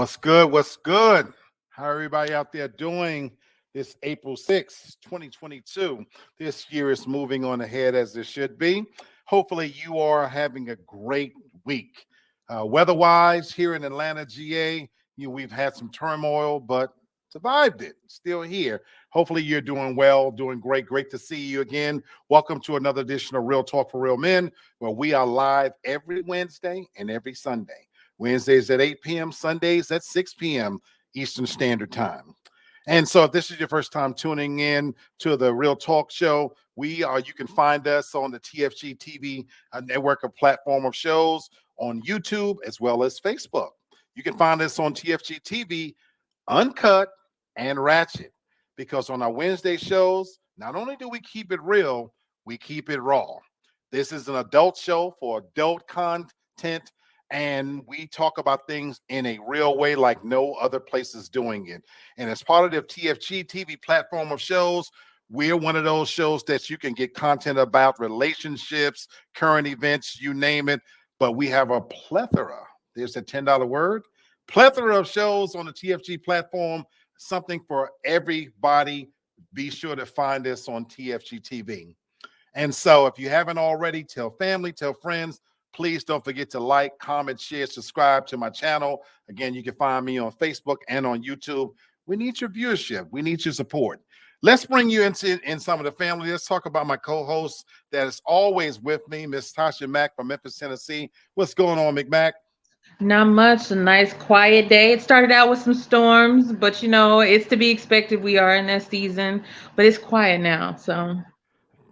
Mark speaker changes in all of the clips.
Speaker 1: What's good? What's good? How everybody out there doing this April 6th, 2022? This year is moving on ahead as it should be. Hopefully, you are having a great week. Weather-wise, here in Atlanta, GA, we've had some turmoil, but survived it. Still here. Hopefully, you're doing well, doing great. Great to see you again. Welcome to another edition of Real Talk for Real Men, where we are live every Wednesday and every Sunday. Wednesdays at 8 p.m., Sundays at 6 p.m. Eastern Standard Time. And so if this is your first time tuning in to the Real Talk Show, you can find us on the TFG TV network of platform of shows on YouTube as well as Facebook. You can find us on TFG TV uncut and ratchet, because on our Wednesday shows, not only do we keep it real, we keep it raw. This is an adult show for adult content, and we talk about things in a real way like no other place is doing it. And as part of the TFG TV platform of shows, we're one of those shows that you can get content about relationships, current events, you name it. But we have a plethora, there's a $10 word, plethora of shows on the TFG platform, something for everybody. Be sure to find us on TFG TV. And so if you haven't already, tell family, tell friends. Please don't forget to like, comment, share, subscribe to my channel. Again, you can find me on Facebook and on YouTube. We need your viewership. We need your support. Let's bring you in some of the family. Let's talk about my co-host that is always with me, Miss Tasha Mack from Memphis, Tennessee. What's going on, McMack?
Speaker 2: Not much. A nice quiet day. It started out with some storms, but it's to be expected. We are in that season, but it's quiet now. So,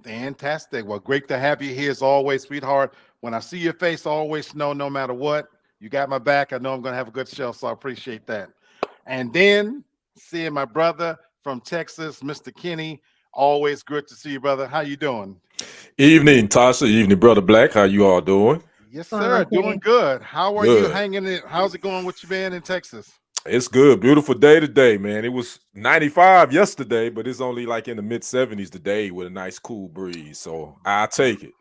Speaker 1: Fantastic. Well, great to have you here as always, sweetheart. When I see your face, I always know no matter what, you got my back. I know I'm going to have a good show, so I appreciate that. And then seeing my brother from Texas, Mr. Kenny. Always good to see you, brother. How you doing?
Speaker 3: Evening, Tasha. Evening, Brother Black. How you all doing?
Speaker 1: Yes,
Speaker 2: what's going on,
Speaker 1: sir. Doing
Speaker 2: Kenny?
Speaker 1: good. How are you
Speaker 3: Good.
Speaker 1: hanging in? How's it going with you, man, in Texas?
Speaker 3: It's good. Beautiful day today, man. It was 95 yesterday, but it's only like in the mid 70s today with a nice cool breeze. So I take it.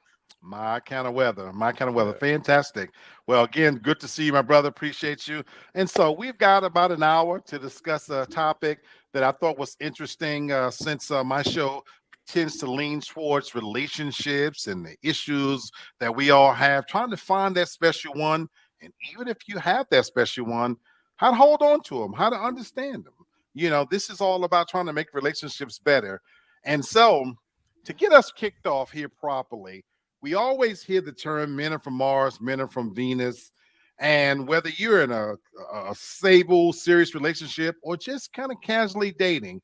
Speaker 1: My kind of weather. My kind of weather.
Speaker 3: Yeah.
Speaker 1: Fantastic. Well, again, good to see you, my brother. Appreciate you. And so we've got about an hour to discuss a topic that I thought was interesting, since my show tends to lean towards relationships and the issues that we all have, trying to find that special one. And even if you have that special one, how to hold on to them, how to understand them. This is all about trying to make relationships better. And so to get us kicked off here properly, we always hear the term men are from Mars, men are from Venus. And whether you're in a stable, serious relationship or just kind of casually dating,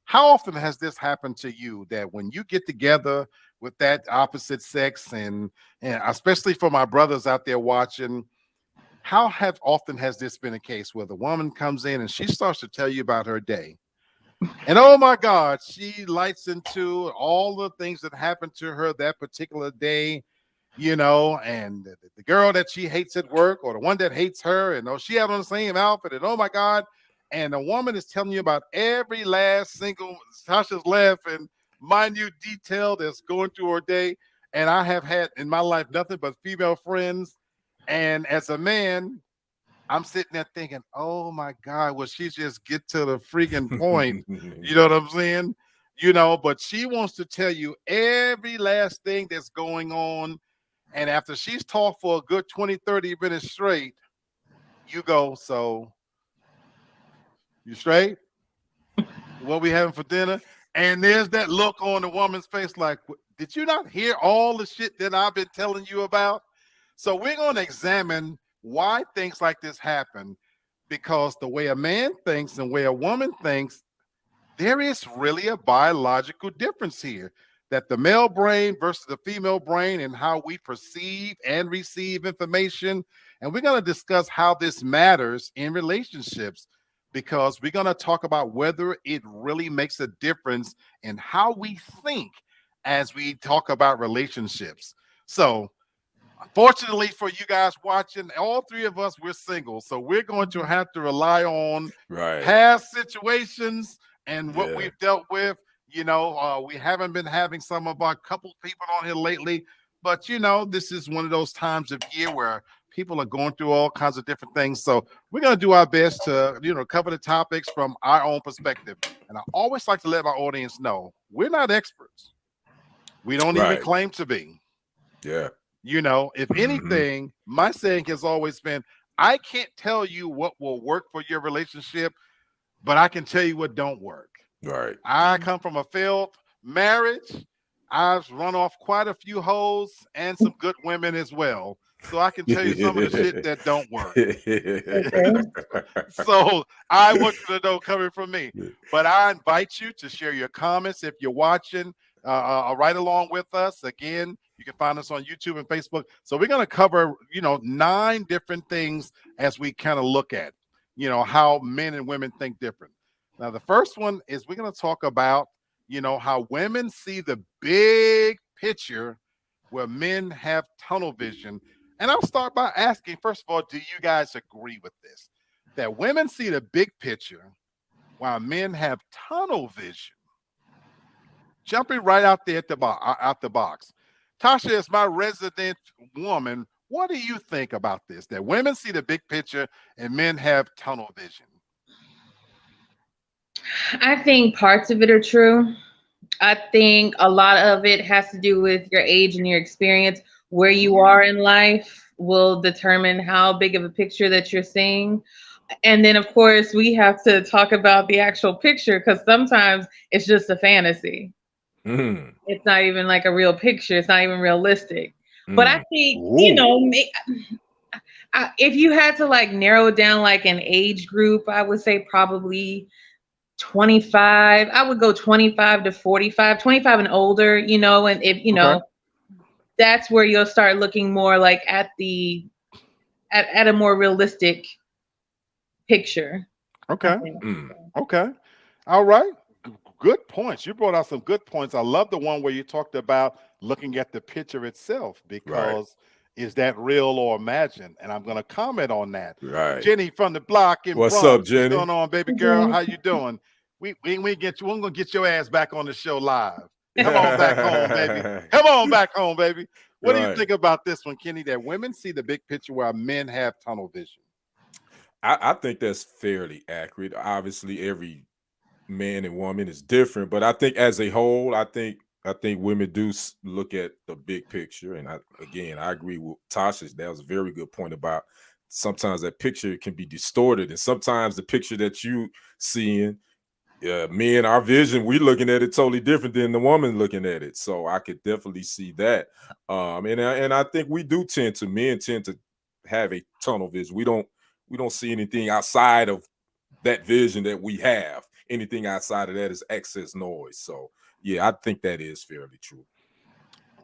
Speaker 1: how often has this happened to you that when you get together with that opposite sex, and especially for my brothers out there watching, how have often has this been a case where the woman comes in and she starts to tell you about her day? And oh my God, she lights into all the things that happened to her that particular day, and the girl that she hates at work or the one that hates her, and she had on the same outfit, and oh my God. And the woman is telling you about every last single Tasha's laughing, minute detail that's going through her day. And I have had in my life nothing but female friends. And as a man, I'm sitting there thinking, oh my God, will she just get to the freaking point? You know what I'm saying? But she wants to tell you every last thing that's going on. And after she's talked for a good 20, 30 minutes straight, you go, so you straight? What we having for dinner? And there's that look on the woman's face like, did you not hear all the shit that I've been telling you about? So we're going to examine why things like this happen, because the way a man thinks and the way a woman thinks, there is really a biological difference here, that the male brain versus the female brain and how we perceive and receive information. And we're going to discuss how this matters in relationships, because we're going to talk about whether it really makes a difference in how we think as we talk about relationships. So unfortunately for you guys watching, all three of us, we're single. So we're going to have to rely on
Speaker 3: Right.
Speaker 1: past situations and what
Speaker 3: Yeah.
Speaker 1: we've dealt with. We haven't been having some of our couple people on here lately, but this is one of those times of year where People are going through all kinds of different things. So we're going to do our best to, cover the topics from our own perspective. And I always like to let my audience know we're not experts. We don't even
Speaker 3: Right.
Speaker 1: claim to be.
Speaker 3: Yeah.
Speaker 1: If anything, my saying has always been, I can't tell you what will work for your relationship, but I can tell you what don't work.
Speaker 3: Right.
Speaker 1: I come from a failed marriage. I've run off quite a few hoes and some good women as well. So I can tell you some of the shit that don't work.
Speaker 2: Okay.
Speaker 1: So I want you to know coming from me. But I invite you to share your comments if you're watching right along with us. Again, you can find us on YouTube and Facebook. So we're going to cover, 9 different things as we kind of look at, how men and women think different. Now, the first one is we're going to talk about, how women see the big picture where men have tunnel vision. And I'll start by asking, first of all, do you guys agree with this? That women see the big picture while men have tunnel vision. Jumping right out there at out the box. Tasha is my resident woman. What do you think about this? That women see the big picture and men have tunnel vision.
Speaker 2: I think parts of it are true. I think a lot of it has to do with your age and your experience. Where you are in life will determine how big of a picture that you're seeing. And then, of course, we have to talk about the actual picture because sometimes it's just a fantasy.
Speaker 3: Mm.
Speaker 2: It's not even like a real picture. It's not even realistic. But I think,
Speaker 3: Ooh.
Speaker 2: if you had to like narrow down like an age group, I would say probably 25. I would go 25 to 45, 25 and older, and if,
Speaker 1: Okay.
Speaker 2: that's where you'll start looking more like at a more realistic picture. I
Speaker 1: Okay.
Speaker 2: think.
Speaker 3: Mm.
Speaker 1: Okay. All right. Good points. You brought out some good points. I love the one where you talked about looking at the picture itself
Speaker 3: Right.
Speaker 1: because is that real or imagined? And I'm going to comment on that.
Speaker 3: Right.
Speaker 1: Jenny from the block in
Speaker 3: What's up,
Speaker 1: Bronx. What's
Speaker 3: Jenny?
Speaker 1: going on, baby girl? How you doing? We get you. We're gonna get your ass back on the show live. Come on back home, baby. Come on back home, baby. What do you
Speaker 3: Right.
Speaker 1: think about this one, Kenny? That women see the big picture while men have tunnel vision.
Speaker 3: I think that's fairly accurate. Obviously, every man and woman is different, but I think as a whole, I think women do look at the big picture. And I agree with Tasha. That was a very good point about sometimes that picture can be distorted, and sometimes the picture that you seeing, me and our vision, we looking at it totally different than the woman looking at it. So I could definitely see that. And I think men tend to have a tunnel vision. We don't see anything outside of that vision that we have. Anything outside of that is excess noise. So yeah, I think that is fairly true.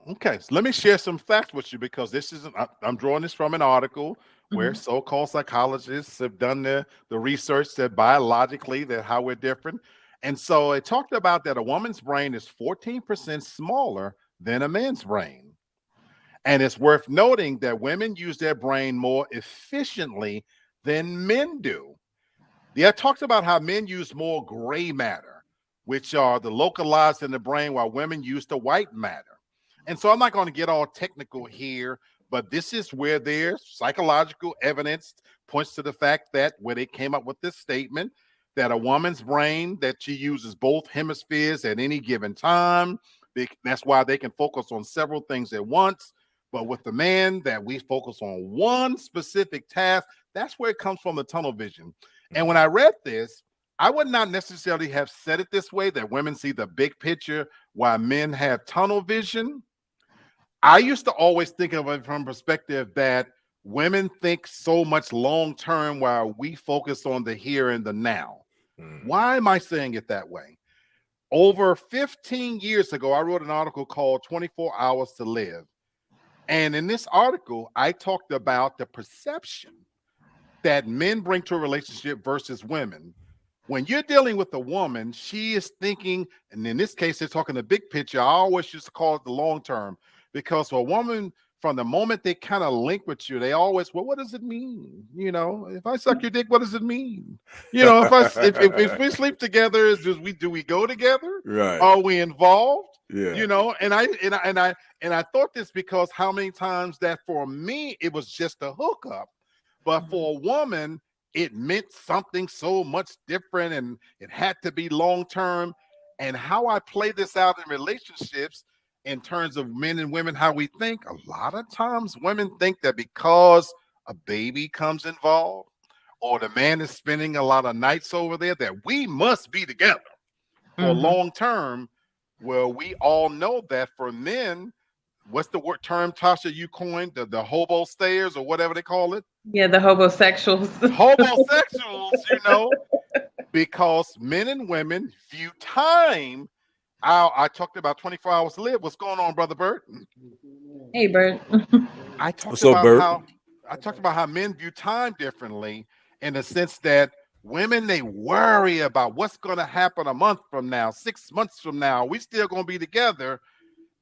Speaker 1: Okay, so let me share some facts with you because this isn't. I'm drawing this from an article where
Speaker 2: Mhm.
Speaker 1: so-called psychologists have done the research that biologically that how we're different, and so it talked about that a woman's brain is 14% smaller than a man's brain, and it's worth noting that women use their brain more efficiently than men do. Yeah, it talks about how men use more gray matter, which are the localized in the brain, while women use the white matter. And so I'm not going to get all technical here, but this is where their psychological evidence points to the fact that where they came up with this statement that a woman's brain that she uses both hemispheres at any given time. That's why they can focus on several things at once. But with the man, that we focus on one specific task. That's where it comes from, the tunnel vision. And when I read this, I would not necessarily have said it this way that women see the big picture while men have tunnel vision. I used to always think of it from perspective that women think so much long term while we focus on the here and the now.
Speaker 3: Mm.
Speaker 1: Why am I saying it that way? Over 15 years ago, I wrote an article called 24 Hours to Live. And in this article, I talked about the perception that men bring to a relationship versus women. When you're dealing with a woman, she is thinking, and in this case, they're talking the big picture. I always used to call it the long term because for a woman, from the moment they kind of link with you, they always, well, what does it mean? If I suck your dick, what does it mean? If we sleep together, do we go together?
Speaker 3: Right.
Speaker 1: Are we involved?
Speaker 3: Yeah.
Speaker 1: And I thought this because how many times that for me it was just a hookup, but for a woman it meant something so much different, and it had to be long term. And how I play this out in relationships in terms of men and women, how we think, a lot of times women think that because a baby comes involved or the man is spending a lot of nights over there that we must be together for
Speaker 2: Mhm.
Speaker 1: long term. Well, we all know that for men, what's the word term, Tasha, you coined, the hobo stayers or whatever they call it?
Speaker 2: Yeah, the homosexuals.
Speaker 1: Homosexuals, because men and women view time. I talked about 24 hours to live. What's going on, Brother Bert?
Speaker 2: Hey, Bert.
Speaker 1: I talked
Speaker 3: What's up,
Speaker 1: about
Speaker 3: Bert?
Speaker 1: how I talked about how men view time differently, in the sense that women, they worry about what's going to happen a month from now, 6 months from now. We still going to be together.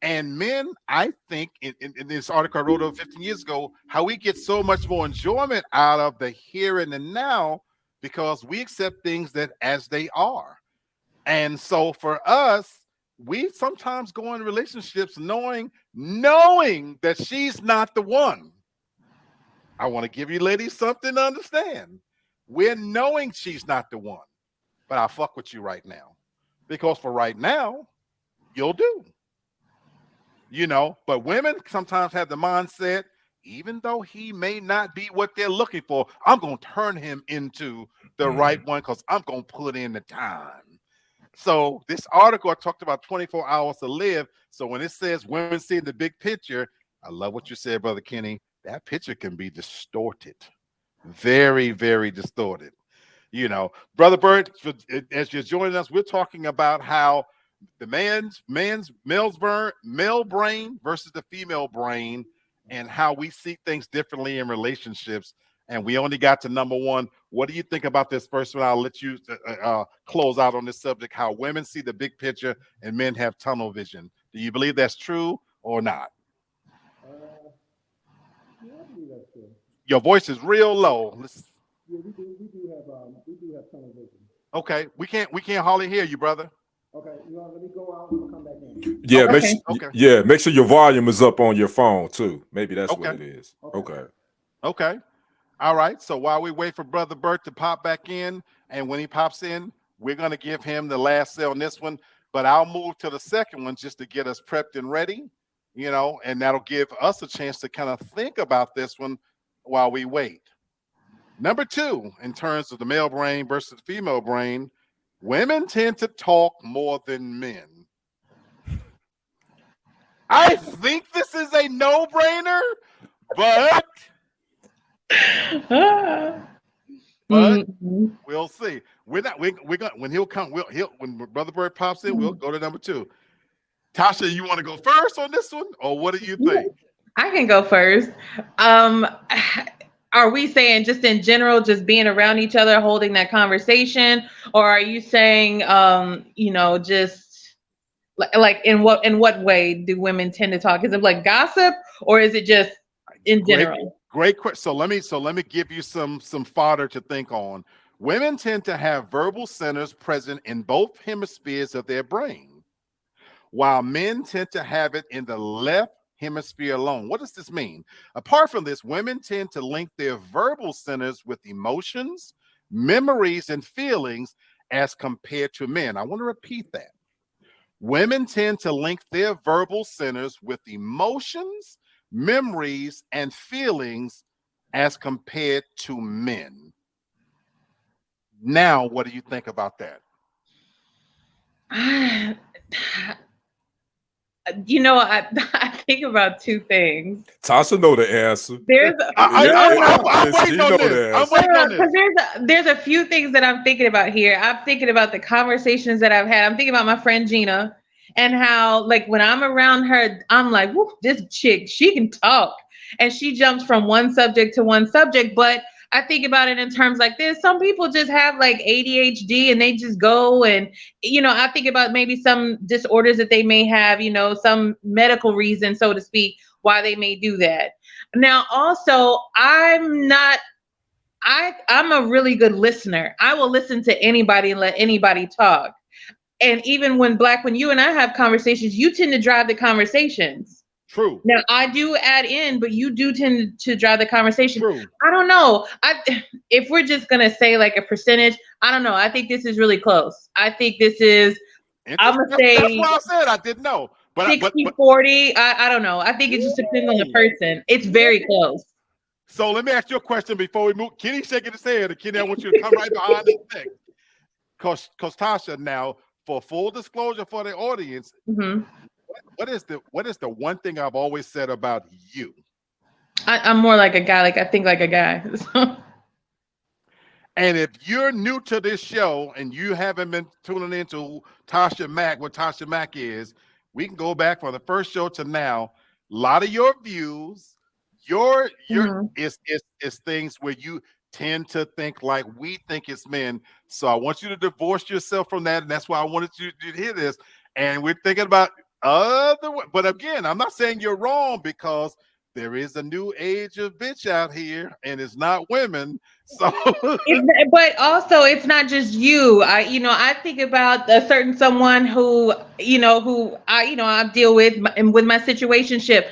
Speaker 1: And men, I think in this article I wrote over 15 years ago, how we get so much more enjoyment out of the here and the now because we accept things that as they are. And so for us, we sometimes go in relationships knowing that she's not the one. I want to give you ladies something to understand. We're knowing she's not the one, but I'll fuck with you right now. Because for right now, you'll do. But women sometimes have the mindset, even though he may not be what they're looking for, I'm going to turn him into the right one because I'm going to put in the time. So this article, I talked about 24 hours to live. So when it says women see the big picture, I love what you said, Brother Kenny. That picture can be distorted, very, very distorted. Brother Bird, as you're joining us, we're talking about how the male brain versus the female brain, and how we see things differently in relationships. And we only got to number one. What do you think about this first one? I'll let you close out on this subject, how women see the big picture and men have tunnel vision. Do you believe that's true or not?
Speaker 4: Yeah, I believe that's true.
Speaker 1: Your voice is real low.
Speaker 4: Yeah, we do have tunnel vision.
Speaker 1: Okay, we can't hardly hear you, brother.
Speaker 4: Okay, let me go out and come back in.
Speaker 3: Yeah,
Speaker 1: Okay,
Speaker 2: Okay.
Speaker 1: okay,
Speaker 3: make sure your volume is up on your phone too. Maybe that's what
Speaker 1: okay,
Speaker 3: it is.
Speaker 4: Okay.
Speaker 3: Okay.
Speaker 1: okay. All right. So while we wait for Brother Bert to pop back in, and when he pops in, we're going to give him the last say on this one. But I'll move to the second one just to get us prepped and ready, and that'll give us a chance to kind of think about this one while we wait. Number two, in terms of the male brain versus the female brain, women tend to talk more than men. I think this is a no-brainer, but
Speaker 2: Ah.
Speaker 1: but
Speaker 2: Mhm.
Speaker 1: we'll see. We're gonna when he'll come. When Brother Bird pops in, we'll go to number two. Tasha, you want to go first on this one, or what do you think?
Speaker 2: I can go first. Um, are we saying just in general, just being around each other, holding that conversation, or are you saying, just like in what way do women tend to talk? Is it like gossip, or is it just in
Speaker 1: Great,
Speaker 2: general?
Speaker 1: great question. So let me give you some fodder to think on. Women tend to have verbal centers present in both hemispheres of their brain, while men tend to have it in the left hemisphere alone. What does this mean? Apart from this, women tend to link their verbal centers with emotions, memories, and feelings as compared to men. I want to repeat that. Women tend to link their verbal centers with emotions, memories, and feelings as compared to men. Now, what do you think about that?
Speaker 2: I think about two things.
Speaker 3: Tasha know the answer.
Speaker 2: There's no, no, no.
Speaker 1: I'm waiting
Speaker 3: She
Speaker 1: on
Speaker 3: know
Speaker 1: this.
Speaker 3: the
Speaker 1: I'm
Speaker 3: answer.
Speaker 1: waiting on
Speaker 2: Because
Speaker 1: this.
Speaker 2: there's a few things that I'm thinking about here. I'm thinking about the conversations that I've had. I'm thinking about my friend Gina, and how, like, when I'm around her, I'm like, whoop, this chick, she can talk, and she jumps from one subject to one subject. But I think about it in terms like this. Some people just have like ADHD and they just go, and I think about maybe some disorders that they may have, some medical reason, so to speak, why they may do that. Now, also, I'm a really good listener. I will listen to anybody and let anybody talk. And even when you and I have conversations, you tend to drive the conversations.
Speaker 1: True.
Speaker 2: Now I do add in, but you do tend to drive the conversation.
Speaker 1: True.
Speaker 2: I don't know. If we're just gonna say like a percentage, I don't know. I think this is really close. I think this is. I'm gonna
Speaker 1: That's
Speaker 2: say
Speaker 1: why I said I didn't know. But
Speaker 2: 60-40. I don't know. I think it just depends on the person. It's very close.
Speaker 1: So let me ask you a question before we move. Kenny shaking his head, and Kenny, I want you to come right behind this thing. Cause Tasha, now for full disclosure for the audience,
Speaker 2: Mm-hmm.
Speaker 1: what is the one thing I've always said about you?
Speaker 2: I'm more like a guy. Like I think like a guy.
Speaker 1: And if you're new to this show and you haven't been tuning into Tasha Mack, what Tasha Mack is, we can go back from the first show to now. A lot of your views,
Speaker 2: Mhm.
Speaker 1: is things where you tend to think like we think as men. So I want you to divorce yourself from that, and that's why I wanted you to hear this. And we're thinking about but again, I'm not saying you're wrong because there is a new age of bitch out here, and it's not women. So
Speaker 2: But also, it's not just you. I think about a certain someone who, I deal with with my situationship.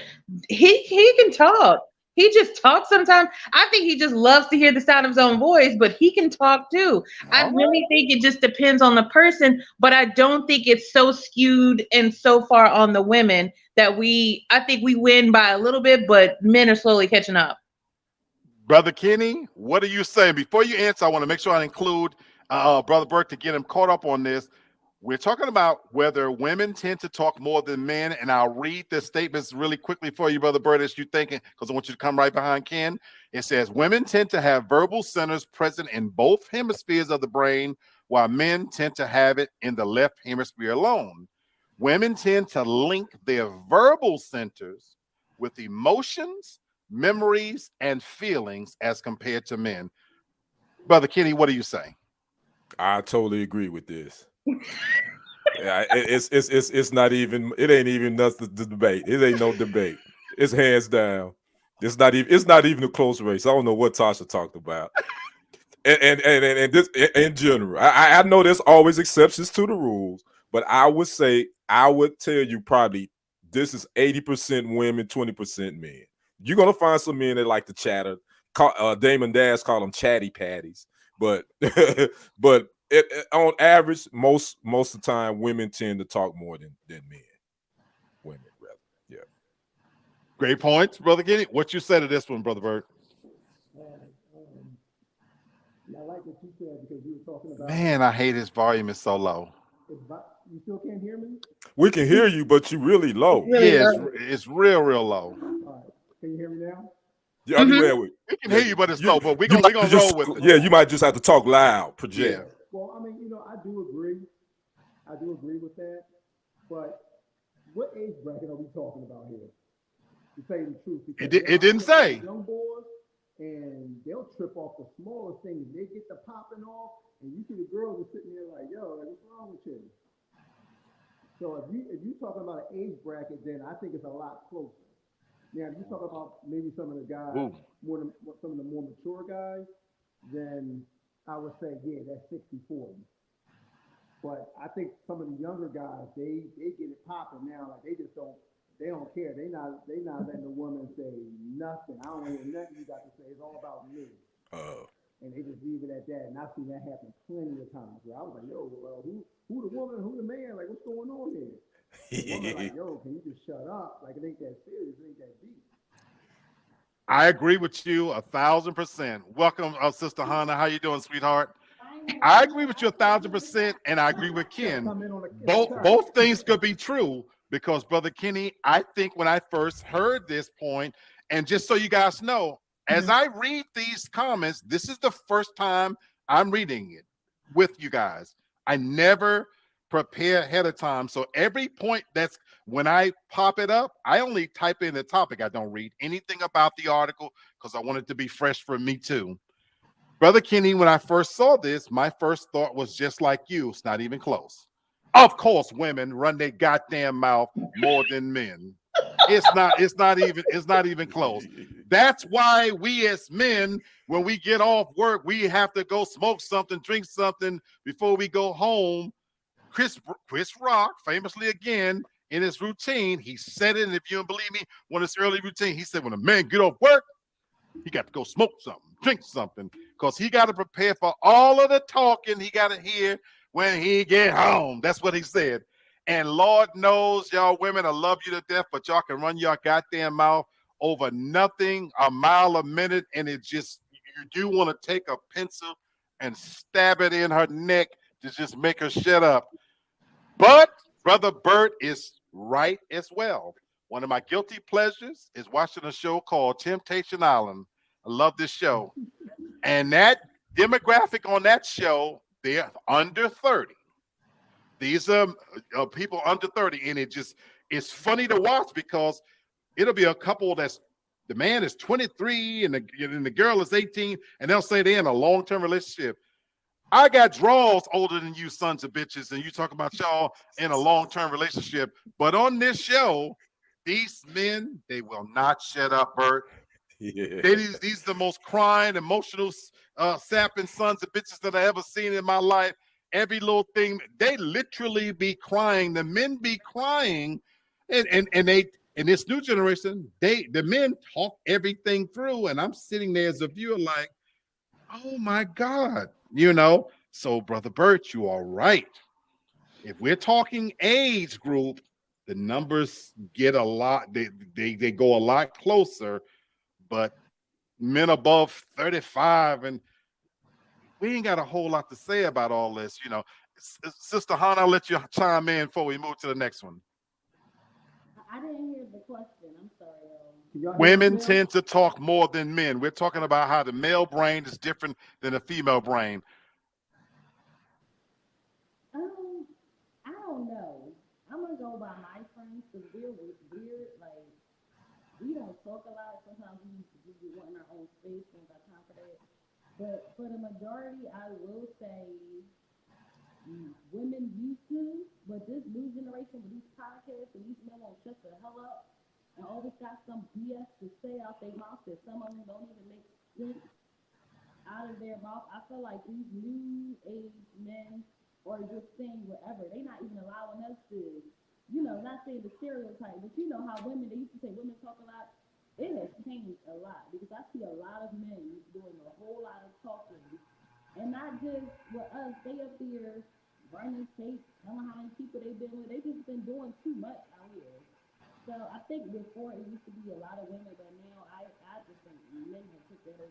Speaker 2: He can talk. He just talks sometimes. I think he just loves to hear the sound of his own voice, but he can talk too. I
Speaker 1: all right.
Speaker 2: really think it just depends on the person, but I don't think it's so skewed and so far on the women that I think we win by a little bit, but men are slowly catching up.
Speaker 1: Brother Kenny, what are you saying? Before you answer, I want to make sure I include Brother Burke to get him caught up on this. We're talking about whether women tend to talk more than men, and I'll read the statements really quickly for you, Brother Bird, as you're thinking, because I want you to come right behind Ken. It says, women tend to have verbal centers present in both hemispheres of the brain, while men tend to have it in the left hemisphere alone. Women tend to link their verbal centers with emotions, memories, and feelings as compared to men. Brother Kenny, what do you say?
Speaker 3: I totally agree with this. Yeah, it's not even, it ain't even nothing to debate. It ain't no debate. It's hands down. It's not even a close race. I don't know what Tasha talked about. And this in general, I know there's always exceptions to the rules, but I would tell you probably this is 80% women, 20% men. You're gonna find some men that like to chatter. Damon Dash call them chatty patties, but but on average, most of the time, women tend to talk more than men. Women, rather, yeah.
Speaker 1: Great points, Brother Kenny. What you say to this one, Brother Bird?
Speaker 4: And I like what you said because you were talking about.
Speaker 1: Man, I hate his volume is so low.
Speaker 4: You still can't hear me?
Speaker 3: We can hear you, but you really low.
Speaker 2: Really
Speaker 1: Yeah,
Speaker 2: low.
Speaker 1: it's real low.
Speaker 4: All right. Can you hear me now?
Speaker 3: Yeah,
Speaker 1: We can hear you, but it's low. But we're gonna roll with it.
Speaker 3: Yeah, you might just have to talk loud, project.
Speaker 1: Yeah.
Speaker 4: Well, I mean, I do agree. I do agree with that. But what age bracket are we talking about here? To tell you the truth,
Speaker 1: It didn't say.
Speaker 4: Young boys, and they'll trip off the smallest things. They get the popping off, and you see the girls are sitting there like, "Yo, like, what's wrong with you?" So if you talking about an age bracket, then I think it's a lot closer. Now, if you talk about maybe some of the guys, some of the more mature guys, then I would say, yeah, that's 60-40. But I think some of the younger guys, they get it popping now. Like they don't care. They not letting the woman say nothing. I don't hear nothing you got to say. It's all about me. And they just leave it at that. And I've seen that happen plenty of times where I was like, yo, well, who the woman, who the man? Like, what's going on here? The woman like, yo, can you just shut up? Like, it ain't that serious. It ain't that deep.
Speaker 1: I agree with you 1,000%. Welcome, Sister Hannah. How you doing, sweetheart? I agree with you 1,000%, and I agree with Ken. Both things could be true because, Brother Kenny, I think when I first heard this point, and just so you guys know, as I read these comments, this is the first time I'm reading it with you guys. I never prepare ahead of time. So every point that's when I pop it up, I only type in the topic. I don't read anything about the article because I want it to be fresh for me too. Brother Kenny, when I first saw this, my first thought was just like you. It's not even close. Of course, women run their goddamn mouth more than men. It's not even close. That's why we as men, when we get off work, we have to go smoke something, drink something before we go home Chris Chris Rock, famously again in his routine, he said it. And if you don't believe me, when his early routine, he said, when a man get off work, he got to go smoke something, drink something, because he got to prepare for all of the talking he got to hear when he get home. That's what he said. And Lord knows, y'all women, I love you to death, but y'all can run your goddamn mouth over nothing a mile a minute, and it just, you do want to take a pencil and stab it in her neck to just make her shut up. But Brother Bert is right as well. One of my guilty pleasures is watching a show called Temptation Island. I love this show. And that demographic on that show, they're under 30. These are people under 30. And it's funny to watch because it'll be a couple that's, the man is 23 and the girl is 18, and they'll say they're in a long-term relationship. I got draws older than you sons of bitches, and you talk about y'all in a long-term relationship. But on this show, these men, they will not shut up, Bert.
Speaker 3: Yeah.
Speaker 1: These are the most crying, emotional, sapping sons of bitches that I ever seen in my life. Every little thing, they literally be crying. The men be crying, and they, in this new generation, the men talk everything through, and I'm sitting there as a viewer like, oh my God, you know. So, Brother Bert, you are right. If we're talking age group, the numbers get a lot, they go a lot closer, but men above 35, and we ain't got a whole lot to say about all this, you know. Sister Hannah, I'll let you chime in before we move to the next one.
Speaker 5: I didn't hear the question. I'm sorry.
Speaker 4: Can y'all hear me
Speaker 1: Women
Speaker 4: now?
Speaker 1: tend to talk more than men. We're talking about how the male brain is different than the female brain.
Speaker 5: Um, I don't know. I'm gonna go by my friends because we're weird. Like we don't talk a lot. Sometimes we want our own space. We don't got time for that. But for the majority, I will say women used to, but this new generation with these podcasts and these men won't shut the hell up and always got some BS to say out their mouth that some of them don't even make sense out of their mouth. I feel like these new age men are just saying whatever. They're not even allowing us to, not saying the stereotype, but you know how women, they used to say women talk a lot. It has changed a lot because I see a lot of men doing a whole lot of talking. And not just with us, they up there running tape, telling how many people they've been with. They just been doing too much out here. So I think before it used to be a lot of women, but now I just think men have took that over.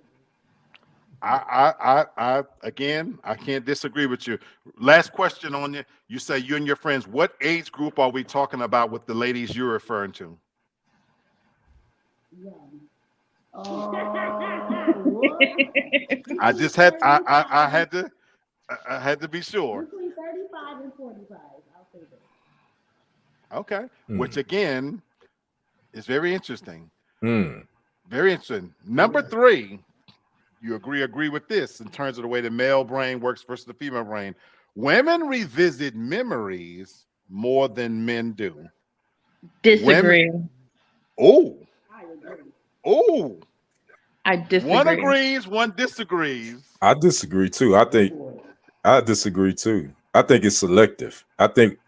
Speaker 1: Again, I can't disagree with you. Last question on you. You say you and your friends. What age group are we talking about with the ladies you're referring to?
Speaker 5: Young.
Speaker 4: What?
Speaker 1: I
Speaker 5: Between
Speaker 1: just had I
Speaker 5: 35
Speaker 1: had to I had to be sure.
Speaker 5: between 35 and 45, I'll say that.
Speaker 1: Okay, which
Speaker 3: Mm.
Speaker 1: again is very interesting.
Speaker 3: Mm.
Speaker 1: Very interesting. Number three, you agree with this in terms of the way the male brain works versus the female brain. Women revisit memories more than men do. Women,
Speaker 2: Disagree.
Speaker 1: oh,
Speaker 5: I agree.
Speaker 1: oh,
Speaker 2: I
Speaker 1: one
Speaker 2: disagree.
Speaker 1: agrees, one disagrees.
Speaker 3: I disagree too.
Speaker 4: Go for it.
Speaker 3: I disagree too. I think it's selective. I think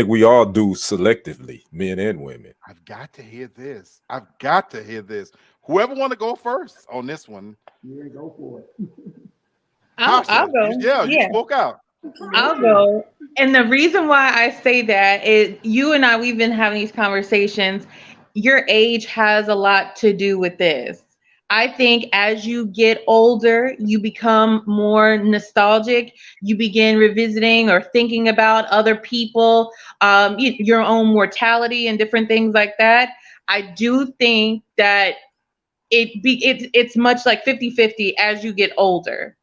Speaker 3: we all do selectively, men and women.
Speaker 1: I've got to hear this. I've got to hear this. Whoever want to go first on this one,
Speaker 4: Yeah, go for it.
Speaker 2: I'll
Speaker 1: Tasha,
Speaker 2: go.
Speaker 1: you
Speaker 2: Yeah.
Speaker 1: spoke out.
Speaker 4: Go
Speaker 2: I'll
Speaker 4: for it.
Speaker 2: go. And the reason why I say that is you and I, we've been having these conversations. Your age has a lot to do with this. I think as you get older, you become more nostalgic. You begin revisiting or thinking about other people, your own mortality and different things like that. I do think that it's much like 50-50 as you get older.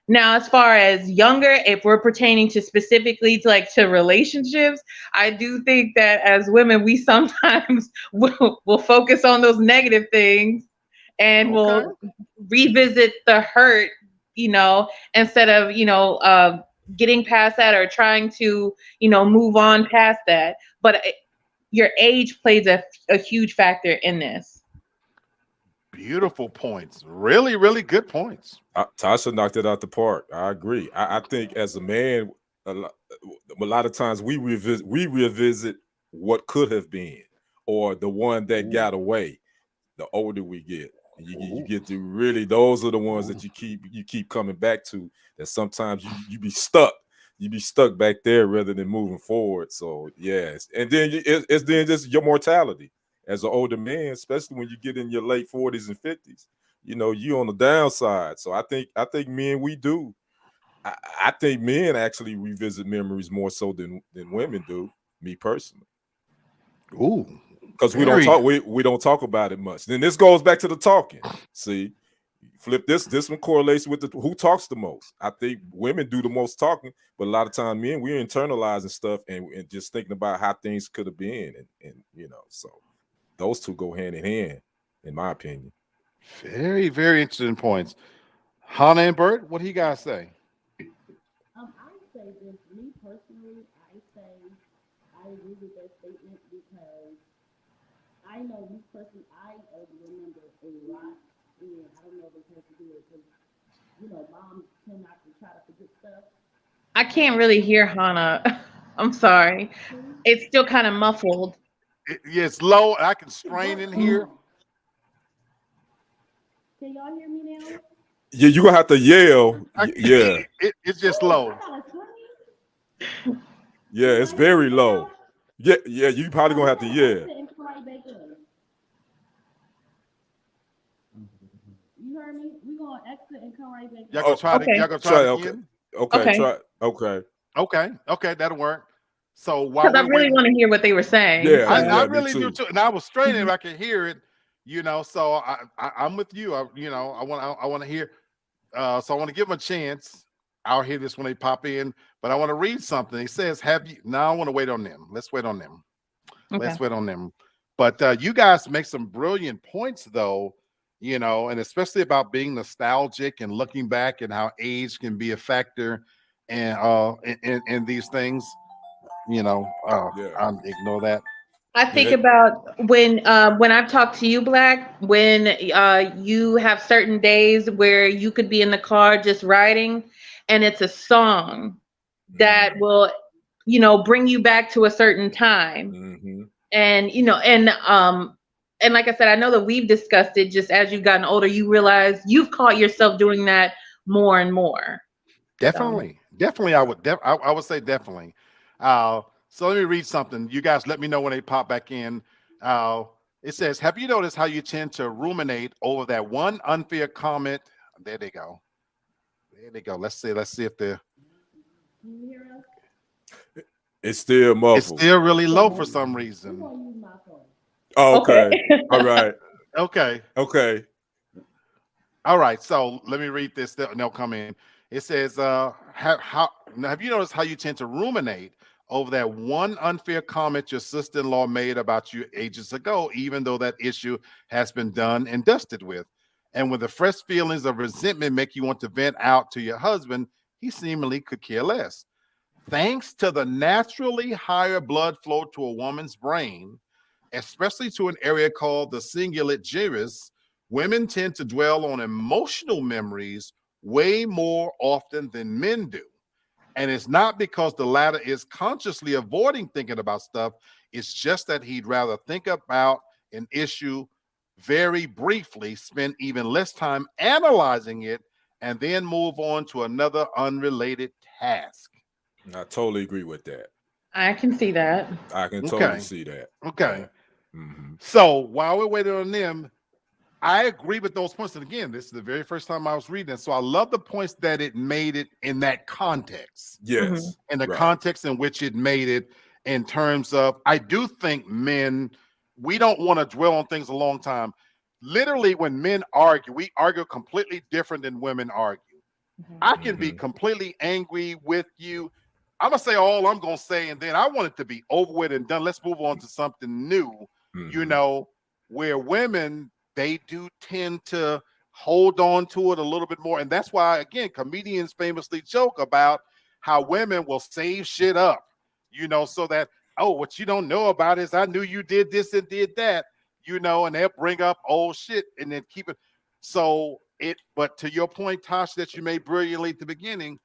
Speaker 2: Now, as far as younger, if we're pertaining to specifically to relationships, I do think that as women, we sometimes will focus on those negative things and
Speaker 1: Okay.
Speaker 2: will revisit the hurt, instead of, getting past that or trying to, move on past that. But your age plays a huge factor in this.
Speaker 1: Beautiful points. Really, really good points.
Speaker 3: Tasha knocked it out the park. I agree. I think as a man, a a lot of times we revisit what could have been, or the one that got away. The older we get, and you
Speaker 1: Ooh.
Speaker 3: get to really, those are the ones that you keep coming back to. That sometimes you be stuck back there rather than moving forward. So yes, and then it's then just your mortality as an older man, especially when you get in your late 40s and 50s. You on the downside. So I think men, we do. I think men actually revisit memories more so than women do. Me personally,
Speaker 1: Ooh,
Speaker 3: because we don't
Speaker 1: very.
Speaker 3: talk we don't talk about it much. Then this goes back to the talking. See, flip this one correlates with the who talks the most. I think women do the most talking, but a lot of time men, we're internalizing stuff and just thinking about how things could have been, and so those two go hand in hand, in my opinion.
Speaker 1: Very, very interesting points. Hannah and Bert, what do you guys say?
Speaker 5: I say this, me personally, I say I agree with that statement because I know me personally, I remember a lot, and I don't know if it has to do with it because, moms tend not to try to forget stuff.
Speaker 2: I can't really hear Hannah. I'm sorry.
Speaker 5: See?
Speaker 2: It's still kind of muffled.
Speaker 1: Yeah, it's low. I can strain
Speaker 5: What?
Speaker 1: in here.
Speaker 5: Can y'all hear me now?
Speaker 3: Yeah, you gonna have to yell.
Speaker 1: I,
Speaker 3: Yeah,
Speaker 1: it's just
Speaker 5: Oh, I
Speaker 1: low.
Speaker 5: gotta scream.
Speaker 3: yeah,
Speaker 5: Can
Speaker 3: it's
Speaker 5: y'all hear
Speaker 3: very
Speaker 5: me
Speaker 3: low.
Speaker 5: now?
Speaker 3: Yeah, yeah, you probably
Speaker 5: Oh,
Speaker 3: gonna
Speaker 5: we're
Speaker 3: have to,
Speaker 5: gonna
Speaker 3: yeah.
Speaker 5: exit and come right back in. You heard me? We're gonna exit and come right back
Speaker 1: Y'all
Speaker 5: in.
Speaker 1: gonna
Speaker 3: Oh,
Speaker 1: try to
Speaker 2: Okay.
Speaker 1: y'all gonna try
Speaker 3: try
Speaker 1: it
Speaker 3: okay,
Speaker 1: again?
Speaker 3: okay,
Speaker 2: Okay.
Speaker 3: try okay.
Speaker 1: Okay, that'll work. So while
Speaker 2: Because I
Speaker 1: we're
Speaker 2: really
Speaker 1: waiting,
Speaker 2: want to hear what they were saying.
Speaker 3: Yeah,
Speaker 2: So,
Speaker 1: I
Speaker 3: yeah, me
Speaker 1: really do
Speaker 3: too.
Speaker 1: too. And I was straining if
Speaker 2: mhm.
Speaker 1: I could hear it, So I'm with you. I want to hear. So I want to give them a chance. I'll hear this when they pop in, but I want to read something. It says, "Have you?" Now I want to wait on them. Let's wait on them.
Speaker 2: Okay.
Speaker 1: Let's wait on them. But you guys make some brilliant points, though. And especially about being nostalgic and looking back and how age can be a factor, and in these things.
Speaker 3: Yeah,
Speaker 1: I'll ignore that.
Speaker 2: I
Speaker 3: yeah,
Speaker 2: think about when I've talked to you, Black, when you have certain days where you could be in the car just riding, and it's a song that
Speaker 3: mm-hmm,
Speaker 2: will, bring you back to a certain time.
Speaker 3: mm-hmm.
Speaker 2: And and like I said, I know that we've discussed it. Just as you've gotten older, you realize you've caught yourself doing that more and more. So
Speaker 1: Definitely, I would say definitely. So let me read something. You guys, let me know when they pop back in. Uh, it says, "Have you noticed how you tend to ruminate over that one unfair comment?" There they go. There they go. Let's see if the
Speaker 5: Can you hear us?
Speaker 3: It's still
Speaker 1: it's
Speaker 3: muffled.
Speaker 1: still really
Speaker 5: So
Speaker 1: low for some
Speaker 5: we're
Speaker 1: reason.
Speaker 5: gonna use my phone.
Speaker 3: Oh,
Speaker 2: okay.
Speaker 3: okay, all right,
Speaker 1: Okay.
Speaker 3: okay.
Speaker 1: All right, so let me read this. They'll come in. It says, have you noticed how you tend to ruminate over that one unfair comment your sister-in-law made about you ages ago, even though that issue has been done and dusted with? And when the fresh feelings of resentment make you want to vent out to your husband, he seemingly could care less. Thanks to the naturally higher blood flow to a woman's brain, especially to an area called the cingulate gyrus, women tend to dwell on emotional memories way more often than men do. And it's not because the latter is consciously avoiding thinking about stuff, it's just that he'd rather think about an issue very briefly, spend even less time analyzing it, and then move on to another unrelated task.
Speaker 3: I totally agree with that.
Speaker 2: I can see that.
Speaker 3: I can totally
Speaker 1: Okay.
Speaker 3: see that.
Speaker 1: Okay.
Speaker 3: Yeah. Hmm.
Speaker 1: So while we're waiting on them, I agree with those points. And again, this is the very first time I was reading it. So I love the points that it made it in that context,
Speaker 2: Hmm.
Speaker 3: Yes.
Speaker 1: in the
Speaker 3: Right.
Speaker 1: context in which it made it, in terms of, I do think men, we don't want to dwell on things a long time. Literally, when men argue, we argue completely different than women argue. I can be
Speaker 3: Hmm.
Speaker 1: completely angry with you. I'm gonna say all I'm gonna say, and then I want it to be over with and done. Let's move on to something new. You
Speaker 3: Hmm.
Speaker 1: know, where women, they do tend to hold on to it a little bit more, and that's why again comedians famously joke about how women will save shit up. So that, oh, what you don't know about is I knew you did this and did that. And they'll bring up old shit and then keep it. But to your point, Tosh, that you made brilliantly at the beginning,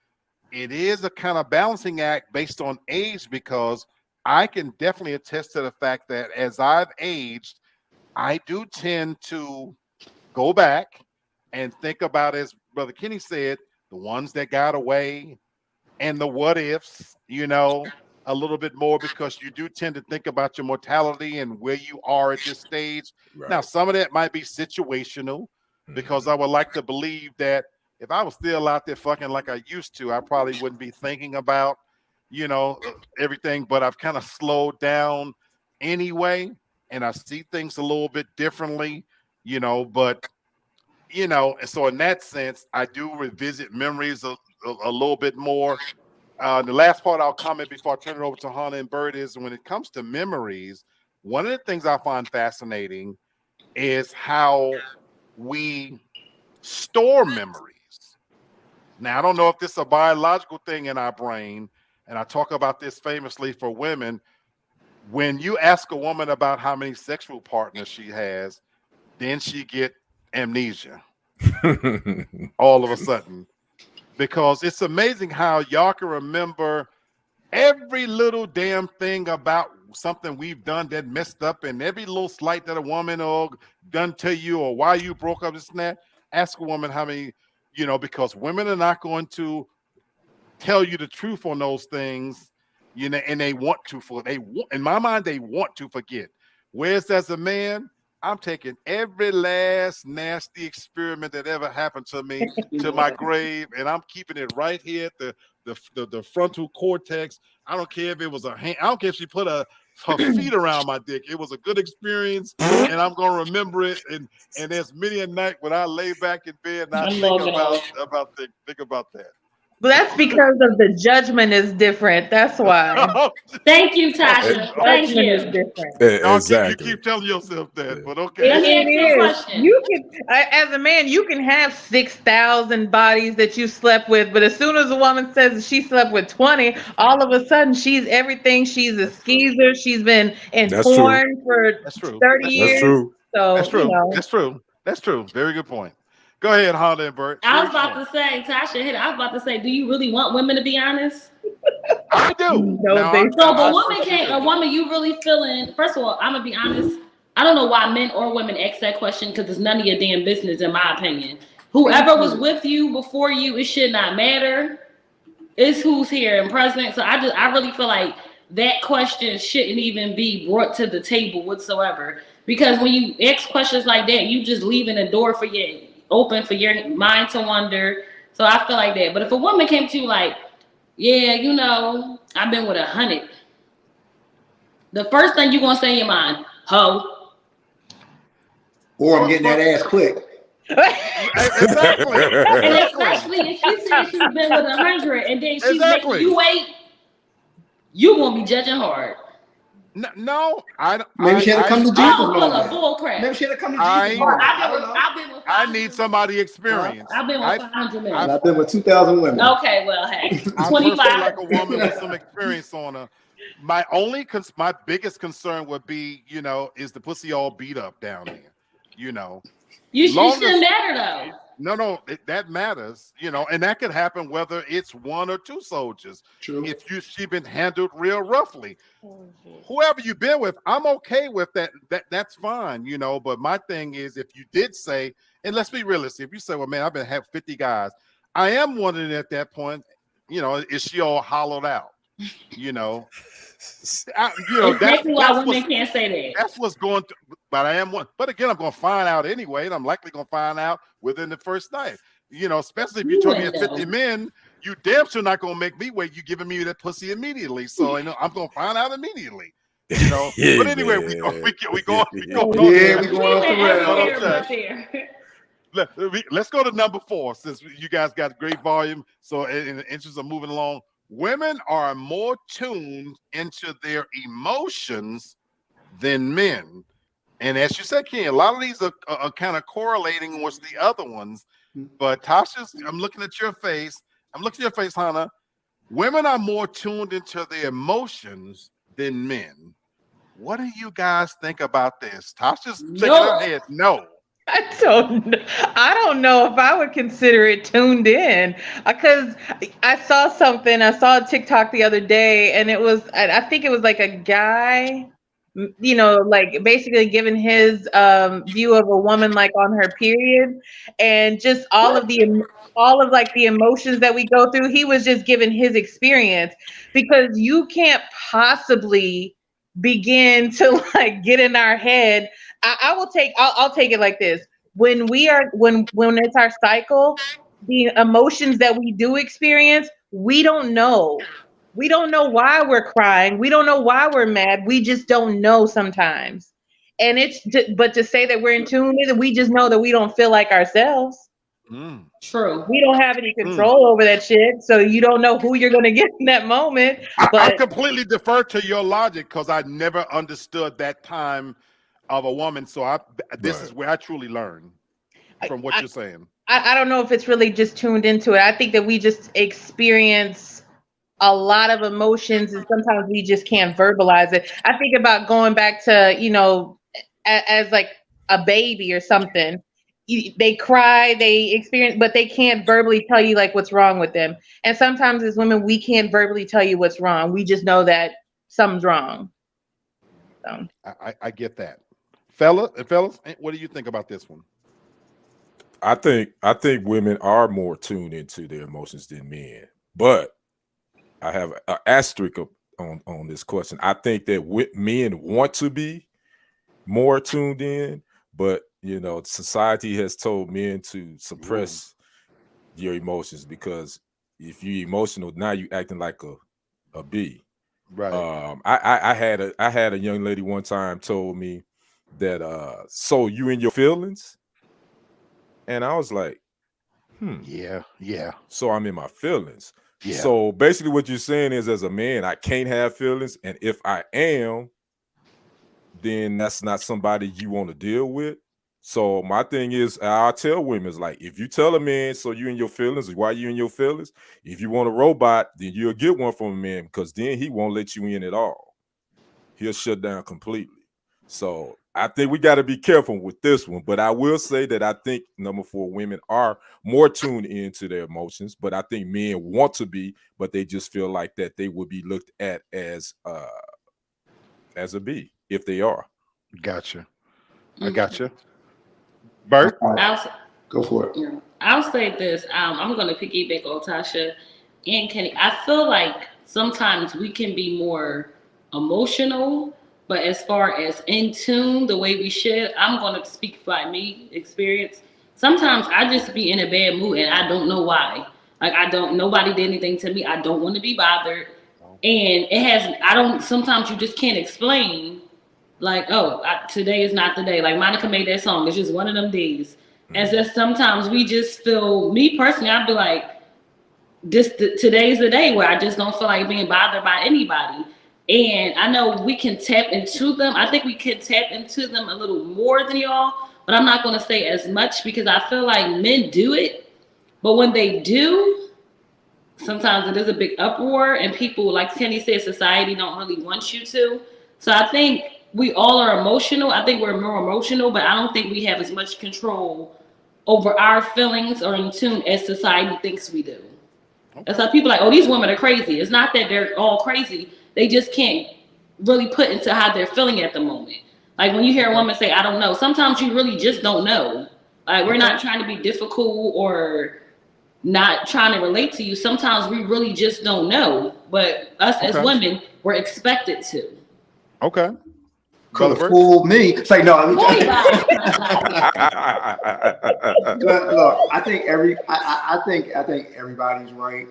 Speaker 1: it is a kind of balancing act based on age, because I can definitely attest to the fact that as I've aged, I do tend to go back and think about, as Brother Kenny said, the ones that got away, and the what ifs, a little bit more, because you do tend to think about your mortality and where you are at this stage. Now,
Speaker 3: Right.
Speaker 1: some of that might be situational, because
Speaker 3: Mhm.
Speaker 1: I would like to believe that if I was still out there fucking like I used to, I probably wouldn't be thinking about, everything, but I've kind of slowed down anyway, and I see things a little bit differently, but and so in that sense, I do revisit memories a little bit more. The last part I'll comment before I turn it over to Hannah and Bert is, when it comes to memories, one of the things I find fascinating is how we store memories. Now, I don't know if this is a biological thing in our brain, and I talk about this famously for women. When you ask a woman about how many sexual partners she has, then she get amnesia all of a sudden, because it's amazing how y'all can remember every little damn thing about something we've done that messed up, and every little slight that a woman or done to you, or why you broke up, this and that. Ask a woman how many, because women are not going to tell you the truth on those things, and they want to, in my mind, they want to forget. Whereas as a man, I'm taking every last nasty experiment that ever happened to me to my grave, and I'm keeping it right here at the frontal cortex. I don't care if it was a hand. I don't care if she put her feet around my dick. It was a good experience, and I'm gonna remember it. And there's many a night when I lay back in bed and I
Speaker 5: I'm
Speaker 1: think
Speaker 5: logging off.
Speaker 1: think about that.
Speaker 2: But that's because of the judgment is different. That's why.
Speaker 5: Thank you,
Speaker 1: Oh,
Speaker 5: Tasha.
Speaker 1: oh,
Speaker 5: Thank
Speaker 2: Judgment is
Speaker 5: you.
Speaker 2: different.
Speaker 1: you
Speaker 3: Exactly.
Speaker 1: keep telling yourself that,
Speaker 3: Yeah.
Speaker 1: but
Speaker 5: Let
Speaker 1: okay.
Speaker 5: me
Speaker 2: It
Speaker 5: ask you a
Speaker 2: is.
Speaker 5: question.
Speaker 2: You can, as a man, you can have 6,000 bodies that you slept with, but as soon as a woman says that she slept with 20,
Speaker 1: That's true.
Speaker 2: all of a sudden she's everything. She's a
Speaker 1: That's true.
Speaker 2: skeezer. She's been in
Speaker 3: That's true.
Speaker 2: porn for
Speaker 1: That's true.
Speaker 2: 30
Speaker 1: That's
Speaker 3: That's
Speaker 1: true.
Speaker 2: years.
Speaker 3: true.
Speaker 1: That's
Speaker 2: So,
Speaker 1: true. That's true. That's true. Very good point. Go ahead, Honda and Bert.
Speaker 5: I
Speaker 1: Very
Speaker 5: was
Speaker 1: good
Speaker 5: about
Speaker 1: point.
Speaker 5: to say, Tasha hit it. I was about to say, do you really want women to be honest?
Speaker 1: I do.
Speaker 2: no,
Speaker 1: Now,
Speaker 2: they
Speaker 5: So, if
Speaker 1: I
Speaker 5: a
Speaker 2: shouldn't.
Speaker 5: woman
Speaker 1: personally
Speaker 5: can't, a
Speaker 1: do.
Speaker 5: woman you really feeling, first of all, I'm going to be honest. I don't know why men or women ask that question because it's none of your damn business, in my opinion.
Speaker 2: Thank
Speaker 5: Whoever was
Speaker 2: you.
Speaker 5: with you before you, it should not matter. It's who's here and present. So I really feel like that question shouldn't even be brought to the table whatsoever. Because when you ask questions like that, you just leaving the door for your open for your mind to wonder. So I feel like that. But if a woman came to you like, yeah, I've been with 100. The first thing you gonna say in your mind, ho.
Speaker 4: Or I'm
Speaker 1: For,
Speaker 4: getting
Speaker 1: for
Speaker 4: that ass quick.
Speaker 1: exactly,
Speaker 5: And
Speaker 1: exactly,
Speaker 5: especially if she said she's been with 100 and then she's making
Speaker 1: exactly.
Speaker 5: you wait, you gonna be judging hard.
Speaker 1: No,
Speaker 4: Maybe she had to come to Jesus
Speaker 5: Oh, full
Speaker 4: long
Speaker 5: of
Speaker 4: then.
Speaker 5: bull crap.
Speaker 4: Maybe she had to come to Jesus
Speaker 1: I,
Speaker 5: Or
Speaker 4: long then. I don't know.
Speaker 5: I've been with
Speaker 1: I need
Speaker 5: 500 men.
Speaker 1: somebody
Speaker 4: Huh?
Speaker 1: experienced.
Speaker 5: I've been with 500
Speaker 1: I,
Speaker 4: And
Speaker 5: men.
Speaker 4: I've been with 2,000 women.
Speaker 5: Okay, well, hey,
Speaker 1: I personally
Speaker 5: 25.
Speaker 1: like a woman with some experience on her. My biggest concern would be, is the pussy all beat up down there, you know.
Speaker 5: It
Speaker 1: Long
Speaker 5: shouldn't
Speaker 1: as
Speaker 5: matter though.
Speaker 1: no, that matters, and that could happen whether it's one or two soldiers.
Speaker 4: True.
Speaker 1: If she been handled real roughly, whoever you've been with, I'm okay with that. That's fine, But my thing is, if you did say, and let's be realistic, if you say, well, man, I've been have 50 guys, I am wondering at that point, is she all hollowed out? You know,
Speaker 5: Exactly why
Speaker 1: that's
Speaker 5: women can't say that.
Speaker 1: what's going to. But I am one. But again, I'm going to find out anyway, and I'm likely going to find out within the first night. Especially if you
Speaker 5: You
Speaker 1: told me
Speaker 5: wouldn't
Speaker 1: at 50
Speaker 5: though.
Speaker 1: men, you damn sure not going to make me wait. You giving me that pussy immediately, so I'm going to find out immediately. But
Speaker 3: Yeah,
Speaker 1: anyway, we go,
Speaker 3: man.
Speaker 1: we go, we going
Speaker 2: Oh,
Speaker 1: on
Speaker 4: Yeah,
Speaker 1: that.
Speaker 4: we
Speaker 5: We
Speaker 4: going off the
Speaker 5: went
Speaker 1: But
Speaker 5: everywhere
Speaker 4: rails.
Speaker 1: okay,
Speaker 5: but there.
Speaker 1: let's go to number 4, since you guys got great volume. So in the interest of moving along, women are more tuned into their emotions than men. And as you said, Ken, a lot of these are kind of correlating with the other ones. But Tasha's, I'm looking at your face. I'm looking at your face, Hannah. Women are more tuned into their emotions than men. What do you guys think about this? Tasha's shaking her
Speaker 5: No.
Speaker 1: head. No.
Speaker 2: I don't know if I would consider it tuned in because I saw something. I saw a TikTok the other day, and it was I think it was like a guy, like basically giving his view of a woman like on her period, and just all of like the emotions that we go through. He was just giving his experience because you can't possibly begin to like get in our head. I'll take it like this. When it's our cycle, the emotions that we do experience, we don't know. We don't know why we're crying. We don't know why we're mad. We just don't know sometimes. And but to say that we're in tune with it, we just know that we don't feel like ourselves.
Speaker 1: Mm,
Speaker 5: True.
Speaker 2: We don't have any
Speaker 1: mm.
Speaker 2: control over that shit. So you don't know who you're going to get in that moment.
Speaker 1: I
Speaker 2: But
Speaker 1: completely defer to your logic because I never understood that time of a woman. So this
Speaker 3: Right.
Speaker 1: is where I truly learn from what
Speaker 2: I,
Speaker 1: you're saying.
Speaker 2: I don't know if it's really just tuned into it. I think that we just experience a lot of emotions and sometimes we just can't verbalize it. I think about going back to, as like a baby or something. They cry, they experience, but they can't verbally tell you like what's wrong with them. And sometimes as women, we can't verbally tell you what's wrong. We just know that something's wrong. So.
Speaker 1: I get that. Fellas, what do you think about this one?
Speaker 3: I think women are more tuned into their emotions than men, but I have an asterisk on this question. I think that men want to be more tuned in, but society has told men to suppress your emotions because if you're emotional, now you acting like a bee.
Speaker 1: Right.
Speaker 3: I had a young lady one time told me that so you in your feelings, and I was like,
Speaker 1: Yeah.
Speaker 3: so I'm in my feelings.
Speaker 1: Yeah.
Speaker 3: So basically what you're saying is as a man, I can't have feelings. And if I am, then that's not somebody you want to deal with. So my thing is, I tell women is like, if you tell a man, so you in your feelings, why you in your feelings? If you want a robot, then you'll get one from a man because then he won't let you in at all. He'll shut down completely. So I think we got to be careful with this one. But I will say that I think number 4, women are more tuned into their emotions, but I think men want to be, but they just feel like that they will be looked at as a B if they are.
Speaker 1: Gotcha. I gotcha. Bert?
Speaker 4: Go for it.
Speaker 5: I'll say this. I'm going to piggyback on Tasha and Kenny. I feel like sometimes we can be more emotional, but as far as in tune, the way we should, I'm going to speak by me experience. Sometimes I just be in a bad mood and I don't know why. Like nobody did anything to me. I don't want to be bothered. And sometimes you just can't explain like, today is not the day. Like Monica made that song. It's just one of them days. And so sometimes we just feel, me personally, I'd be like, today's the day where I just don't feel like being bothered by anybody. And I know we can tap into them. I think we can tap into them a little more than y'all, but I'm not going to say as much because I feel like men do it. But when they do, sometimes it is a big uproar and people, like Kenny said, society don't really want you to. So I think we all are emotional. I think we're more emotional, but I don't think we have as much control over our feelings or in tune as society thinks we do. Okay. That's why people are like, oh, these women are crazy. It's not that they're all crazy. They just can't really put into how they're feeling at the moment. Like when you hear a woman say, I don't know, sometimes you really just don't know. Like we're not trying to be difficult or not trying to relate to you. Sometimes we really just don't know. But us as women, we're expected to.
Speaker 1: Okay.
Speaker 4: Could have fooled me. It's like, no, look, I think everybody's right.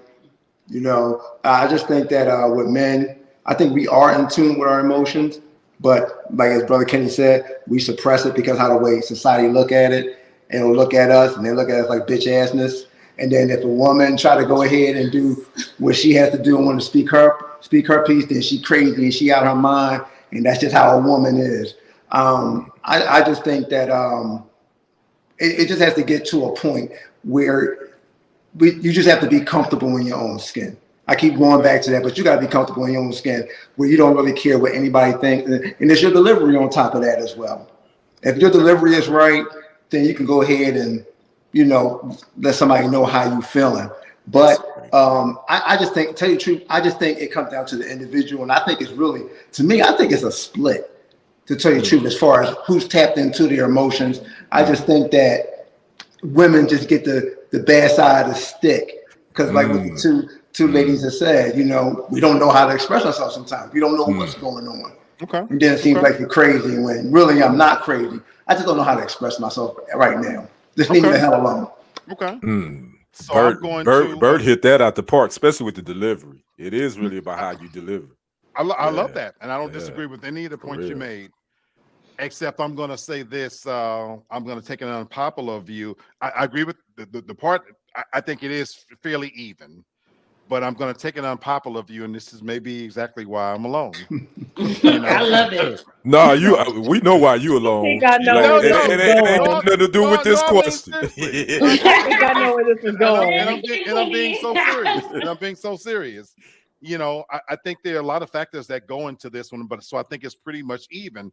Speaker 4: I just think that with men, I think we are in tune with our emotions, but like as Brother Kenny said, we suppress it because how the way society look at it, and they'll look at us and they look at us like bitch assness. And then if a woman try to go ahead and do what she has to do and want to speak her piece, then she crazy and she out of her mind. And that's just how a woman is. I just think that it just has to get to a point where you just have to be comfortable in your own skin. I keep going back to that, but you got to be comfortable in your own skin where you don't really care what anybody thinks. And it's your delivery on top of that as well. If your delivery is right, then you can go ahead and, let somebody know how you feeling.
Speaker 3: That's
Speaker 4: But
Speaker 3: very true.
Speaker 4: I just think, tell you the truth, I just think it comes down to the individual. And I think it's really, to me, I think it's a split, to tell you the truth, as far as who's tapped into their emotions. I just think that women just get the bad side of the stick. Because like what the two ladies have said, we don't know how to express ourselves sometimes. We don't know what's going on.
Speaker 1: Okay.
Speaker 4: And then it seems like you're crazy when really I'm not crazy. I just don't know how to express myself right now. Just leave me the hell alone.
Speaker 1: Okay. So
Speaker 3: Bert,
Speaker 1: I'm going
Speaker 3: Bert,
Speaker 1: to.
Speaker 3: Bert hit that out the park, especially with the delivery. It is really about how you deliver.
Speaker 1: I love that, and I don't disagree with any of the points you
Speaker 3: real.
Speaker 1: made. Except I'm going to say this. I'm going to take an unpopular view. I agree with the part. I think it is fairly even, but I'm going to take an unpopular view, and this is maybe exactly why I'm alone.
Speaker 5: I love it.
Speaker 3: No, we know why you alone.
Speaker 2: I know
Speaker 3: Like,
Speaker 2: where this
Speaker 3: it
Speaker 2: is
Speaker 3: ain't
Speaker 2: going.
Speaker 3: got nothing to do with this
Speaker 1: I mean,
Speaker 3: question.
Speaker 1: seriously.
Speaker 2: I think I know where this is going.
Speaker 1: And I'm being so serious. And I'm being so serious. I think there are a lot of factors that go into this one, but so I think it's pretty much even.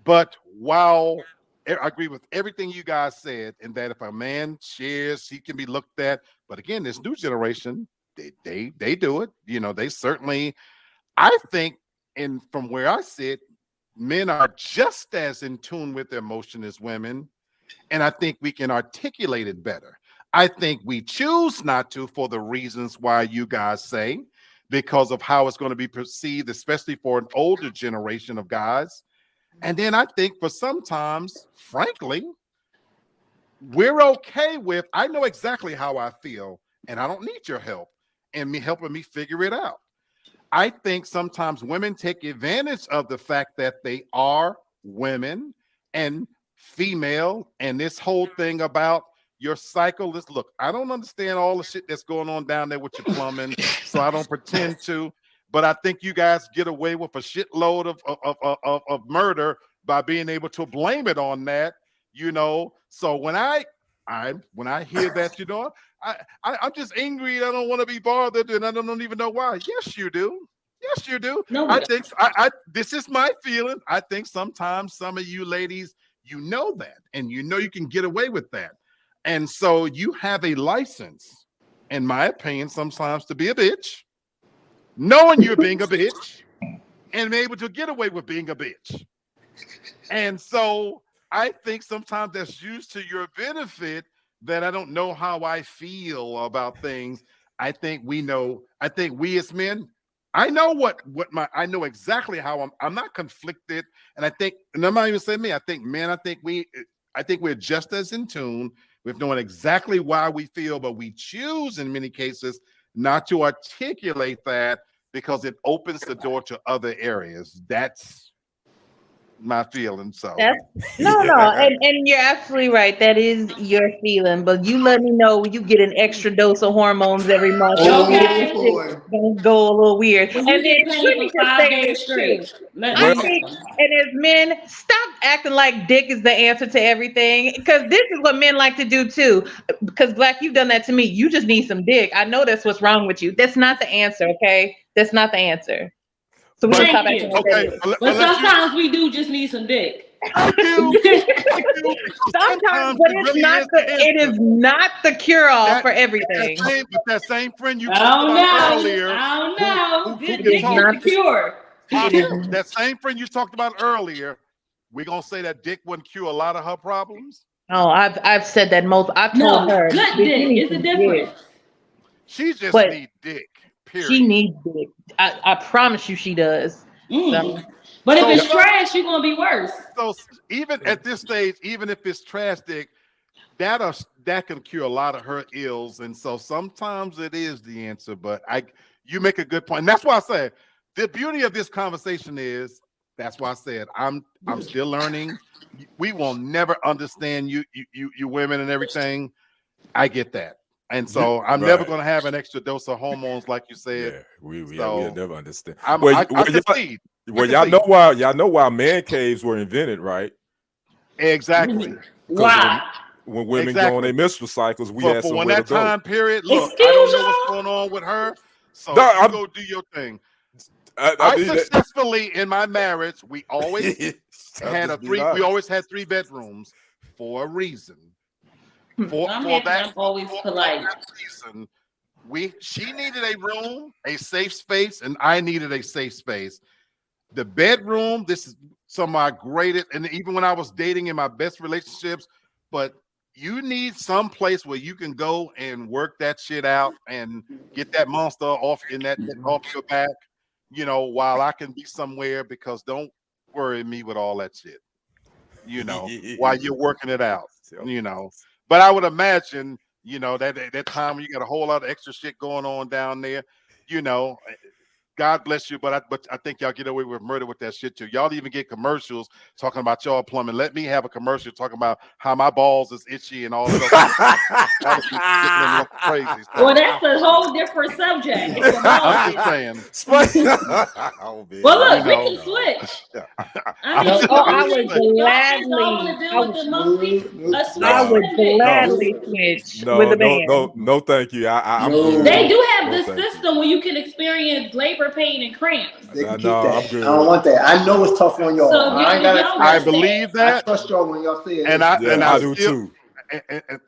Speaker 1: But while I agree with everything you guys said, in that if a man shares, he can be looked at. But again, this new generation, they do it. They certainly. I think, and from where I sit, men are just as in tune with their emotion as women, and I think we can articulate it better. I think we choose not to for the reasons why you guys say, because of how it's going to be perceived, especially for an older generation of guys. And then I think for sometimes, frankly, we're okay with, I know exactly how I feel, and I don't need your help and me helping me figure it out. I think sometimes women take advantage of the fact that they are women and female, and this whole thing about your cycle is, look, I don't understand all the shit that's going on down there with your plumbing, so I don't pretend to. But I think you guys get away with a shitload of murder by being able to blame it on that. So when I hear that, I'm just angry. I don't want to be bothered, and I don't even know why. Yes, you do. Yes, you do.
Speaker 5: No,
Speaker 1: I think I this is my feeling. I think sometimes some of you ladies, that, and you can get away with that. And so you have a license, in my opinion, sometimes to be a bitch, knowing you're being a bitch, and be able to get away with being a bitch. And so I think sometimes that's used to your benefit, that I don't know how I feel about things. I think we as men, I know I know exactly how I'm not conflicted. And I'm not even saying me, I think men, I think we're just as in tune with knowing exactly why we feel, but we choose in many cases not to articulate that because it opens the door to other areas. That's my feeling. So
Speaker 2: No, and you're absolutely right. That is your feeling, but you let me know when you get an extra dose of hormones every month.
Speaker 5: Okay.
Speaker 2: Don't go a little weird.
Speaker 5: When
Speaker 2: And
Speaker 5: you
Speaker 2: then
Speaker 5: get paid
Speaker 2: let
Speaker 5: for
Speaker 2: me just
Speaker 5: 5
Speaker 2: say
Speaker 5: days
Speaker 2: this too.
Speaker 5: straight, let
Speaker 2: I
Speaker 5: me
Speaker 3: Well,
Speaker 2: think,
Speaker 5: know.
Speaker 2: and as men, stop acting like dick is the answer to everything, because this is what men like to do too. Because Black, you've done that to me. You just need some dick. I know that's what's wrong with you. That's not the answer, okay? That's not the answer. So we
Speaker 1: but
Speaker 2: can stop
Speaker 5: Thank
Speaker 2: acting
Speaker 5: you.
Speaker 2: like that
Speaker 1: okay,
Speaker 2: is.
Speaker 5: But
Speaker 1: unless you
Speaker 5: sometimes we do just need some dick.
Speaker 1: I do, because
Speaker 2: Sometimes,
Speaker 1: sometimes
Speaker 2: but
Speaker 1: it
Speaker 2: it's
Speaker 1: really
Speaker 2: not
Speaker 1: is the
Speaker 2: it
Speaker 1: answer.
Speaker 2: is not the cure all
Speaker 1: That
Speaker 2: for everything.
Speaker 1: that same friend you
Speaker 5: I
Speaker 1: talked
Speaker 5: don't
Speaker 1: about
Speaker 5: know.
Speaker 1: earlier,
Speaker 5: I don't
Speaker 1: who
Speaker 5: know.
Speaker 1: who who
Speaker 5: This
Speaker 2: It
Speaker 1: can
Speaker 2: is
Speaker 5: dick
Speaker 1: talk,
Speaker 5: is
Speaker 2: not
Speaker 5: the cure.
Speaker 2: it is
Speaker 1: that same friend you talked about earlier, we're gonna say that dick wouldn't cure a lot of her problems.
Speaker 2: oh, I've said that I've told
Speaker 5: No,
Speaker 2: her,
Speaker 5: good
Speaker 2: bitch, you
Speaker 5: dick.
Speaker 2: need
Speaker 5: It's a
Speaker 2: some dick.
Speaker 5: difference.
Speaker 1: She just
Speaker 2: But
Speaker 1: need dick.
Speaker 2: she
Speaker 1: Period.
Speaker 2: needs dick. I promise you she does. So
Speaker 5: But if
Speaker 1: So
Speaker 5: it's
Speaker 3: yeah,
Speaker 5: trash, you're gonna be worse.
Speaker 1: so even at this stage, even if it's trash dick, that can cure a lot of her ills. And so sometimes it is the answer. But you make a good point. And that's why I said the beauty of this conversation is, that's why I said I'm still learning. We will never understand you women and everything. I get that. And so I'm never
Speaker 3: right.
Speaker 1: going to have an extra dose of hormones, like you said.
Speaker 3: Yeah, we'll
Speaker 1: So
Speaker 3: never understand.
Speaker 1: I concede. I
Speaker 3: Well,
Speaker 1: concede.
Speaker 3: y'all know why man caves were invented, right?
Speaker 1: Exactly.
Speaker 3: Because
Speaker 5: Why?
Speaker 3: when women go on
Speaker 1: Exactly.
Speaker 3: their menstrual cycles, we
Speaker 1: For
Speaker 3: had
Speaker 1: when
Speaker 3: somewhere to
Speaker 1: that
Speaker 3: go.
Speaker 1: time period, look, I don't
Speaker 5: Excuse
Speaker 1: know what's
Speaker 5: y'all?
Speaker 1: going on with her.
Speaker 3: No,
Speaker 1: So you go do your thing.
Speaker 3: I
Speaker 1: I
Speaker 3: mean that.
Speaker 1: successfully in my marriage, we always
Speaker 3: I'm just being
Speaker 1: we
Speaker 3: honest.
Speaker 1: always had 3 bedrooms. for a reason.
Speaker 5: I'm
Speaker 1: For
Speaker 5: happy
Speaker 1: that,
Speaker 5: I'm always polite.
Speaker 1: that reason, she needed a room, a safe space, and I needed a safe space. The bedroom, this is some of my greatest, and even when I was dating in my best relationships, but you need some place where you can go and work that shit out and get that monster off off your back, while I can be somewhere, because don't worry me with all that shit, while you're working it out, But I would imagine, that time when you got a whole lot of extra shit going on down there, you know, God bless you, but I think y'all get away with murder with that shit too. Y'all even get commercials talking about y'all plumbing. Let me have a commercial talking about how my balls is itchy and all that other y'all be getting them looking crazy.
Speaker 5: Well,
Speaker 1: So
Speaker 5: that's a whole different subject. It's a
Speaker 1: I'm just saying.
Speaker 3: Oh, man.
Speaker 5: Well, look,
Speaker 1: You know.
Speaker 5: we can switch.
Speaker 1: I'm
Speaker 2: No,
Speaker 1: just-
Speaker 2: oh,
Speaker 1: I'm
Speaker 2: I
Speaker 1: just
Speaker 2: would
Speaker 1: saying.
Speaker 5: Y'all think y'all want to
Speaker 2: gladly,
Speaker 5: deal with the monkey? A switch
Speaker 2: I would
Speaker 5: ended.
Speaker 2: gladly switch with a man.
Speaker 3: no, thank you. I'm
Speaker 4: No.
Speaker 3: good.
Speaker 5: They do have
Speaker 3: No,
Speaker 5: this
Speaker 3: thank you.
Speaker 5: system where you can experience labor pain and cramps.
Speaker 4: They can
Speaker 3: No,
Speaker 4: keep that.
Speaker 3: I'm good.
Speaker 4: I don't want that. I know it's tough on y'all.
Speaker 5: So
Speaker 4: I ain't
Speaker 5: y'all
Speaker 4: gotta.
Speaker 1: I
Speaker 5: understand.
Speaker 1: believe
Speaker 4: I
Speaker 1: that,
Speaker 4: trust y'all when y'all say it.
Speaker 1: and I
Speaker 3: do
Speaker 1: still,
Speaker 3: too.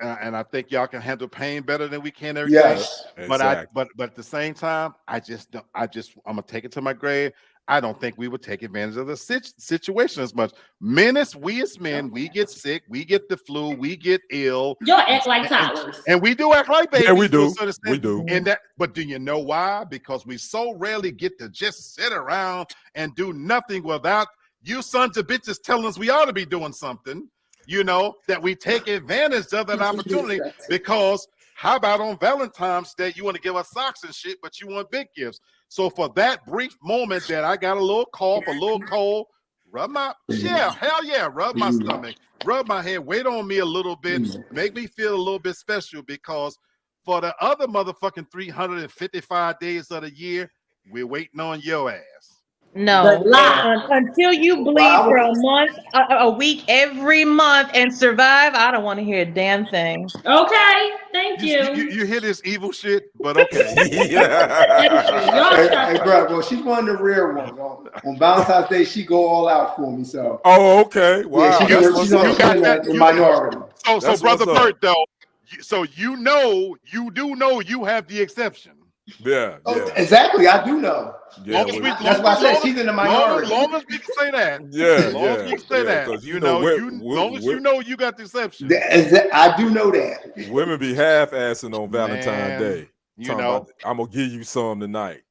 Speaker 1: and I think y'all can handle pain better than we can every day.
Speaker 4: Yes.
Speaker 3: Exactly.
Speaker 1: But at the same time, I'm gonna take it to my grave. I don't think we would take advantage of the situation as much. We as men, we get sick, we get the flu, we get ill.
Speaker 5: Y'all act like toddlers.
Speaker 1: And we do act like babies.
Speaker 3: Yeah, we
Speaker 1: to a
Speaker 3: do.
Speaker 1: certain
Speaker 3: We
Speaker 1: extent.
Speaker 3: do.
Speaker 1: But do you know why? Because we so rarely get to just sit around and do nothing without you sons of bitches telling us we ought to be doing something. That we take advantage of that opportunity, because how about on Valentine's Day, you want to give us socks and shit, but you want big gifts. So for that brief moment that I got a little cough, a little cold, rub my stomach, rub my head, wait on me a little bit, make me feel a little bit special, because for the other motherfucking 355 days of the year, we're waiting on your ass.
Speaker 2: No,
Speaker 5: Lie.
Speaker 2: until you bleed for a month, a week every month and survive, I don't want to hear a damn thing.
Speaker 5: Okay, thank you.
Speaker 1: You hear this evil shit, but okay.
Speaker 5: Thank you. Y'all
Speaker 4: Hey,
Speaker 5: shut
Speaker 4: bro, well, she's one of the rare ones. On Valentine's Day, she go all out for me. So
Speaker 3: Oh, okay. Wow.
Speaker 4: yeah,
Speaker 3: That's
Speaker 4: she's
Speaker 3: what's
Speaker 4: on
Speaker 3: up.
Speaker 4: the minority.
Speaker 1: So
Speaker 3: That's
Speaker 1: brother
Speaker 3: what's up.
Speaker 1: Bert, though, so you do know you have the exception.
Speaker 3: Yeah.
Speaker 4: Oh, exactly. I do know.
Speaker 3: Yeah.
Speaker 4: That's why I said she's in the minority.
Speaker 1: Long as we can say that.
Speaker 3: Yeah.
Speaker 1: Long as we can say that.
Speaker 3: Because
Speaker 1: long as you know you got the exception.
Speaker 4: I do know that.
Speaker 3: women be half-assing on Valentine's
Speaker 1: Man,
Speaker 3: Day. I'm gonna give you some tonight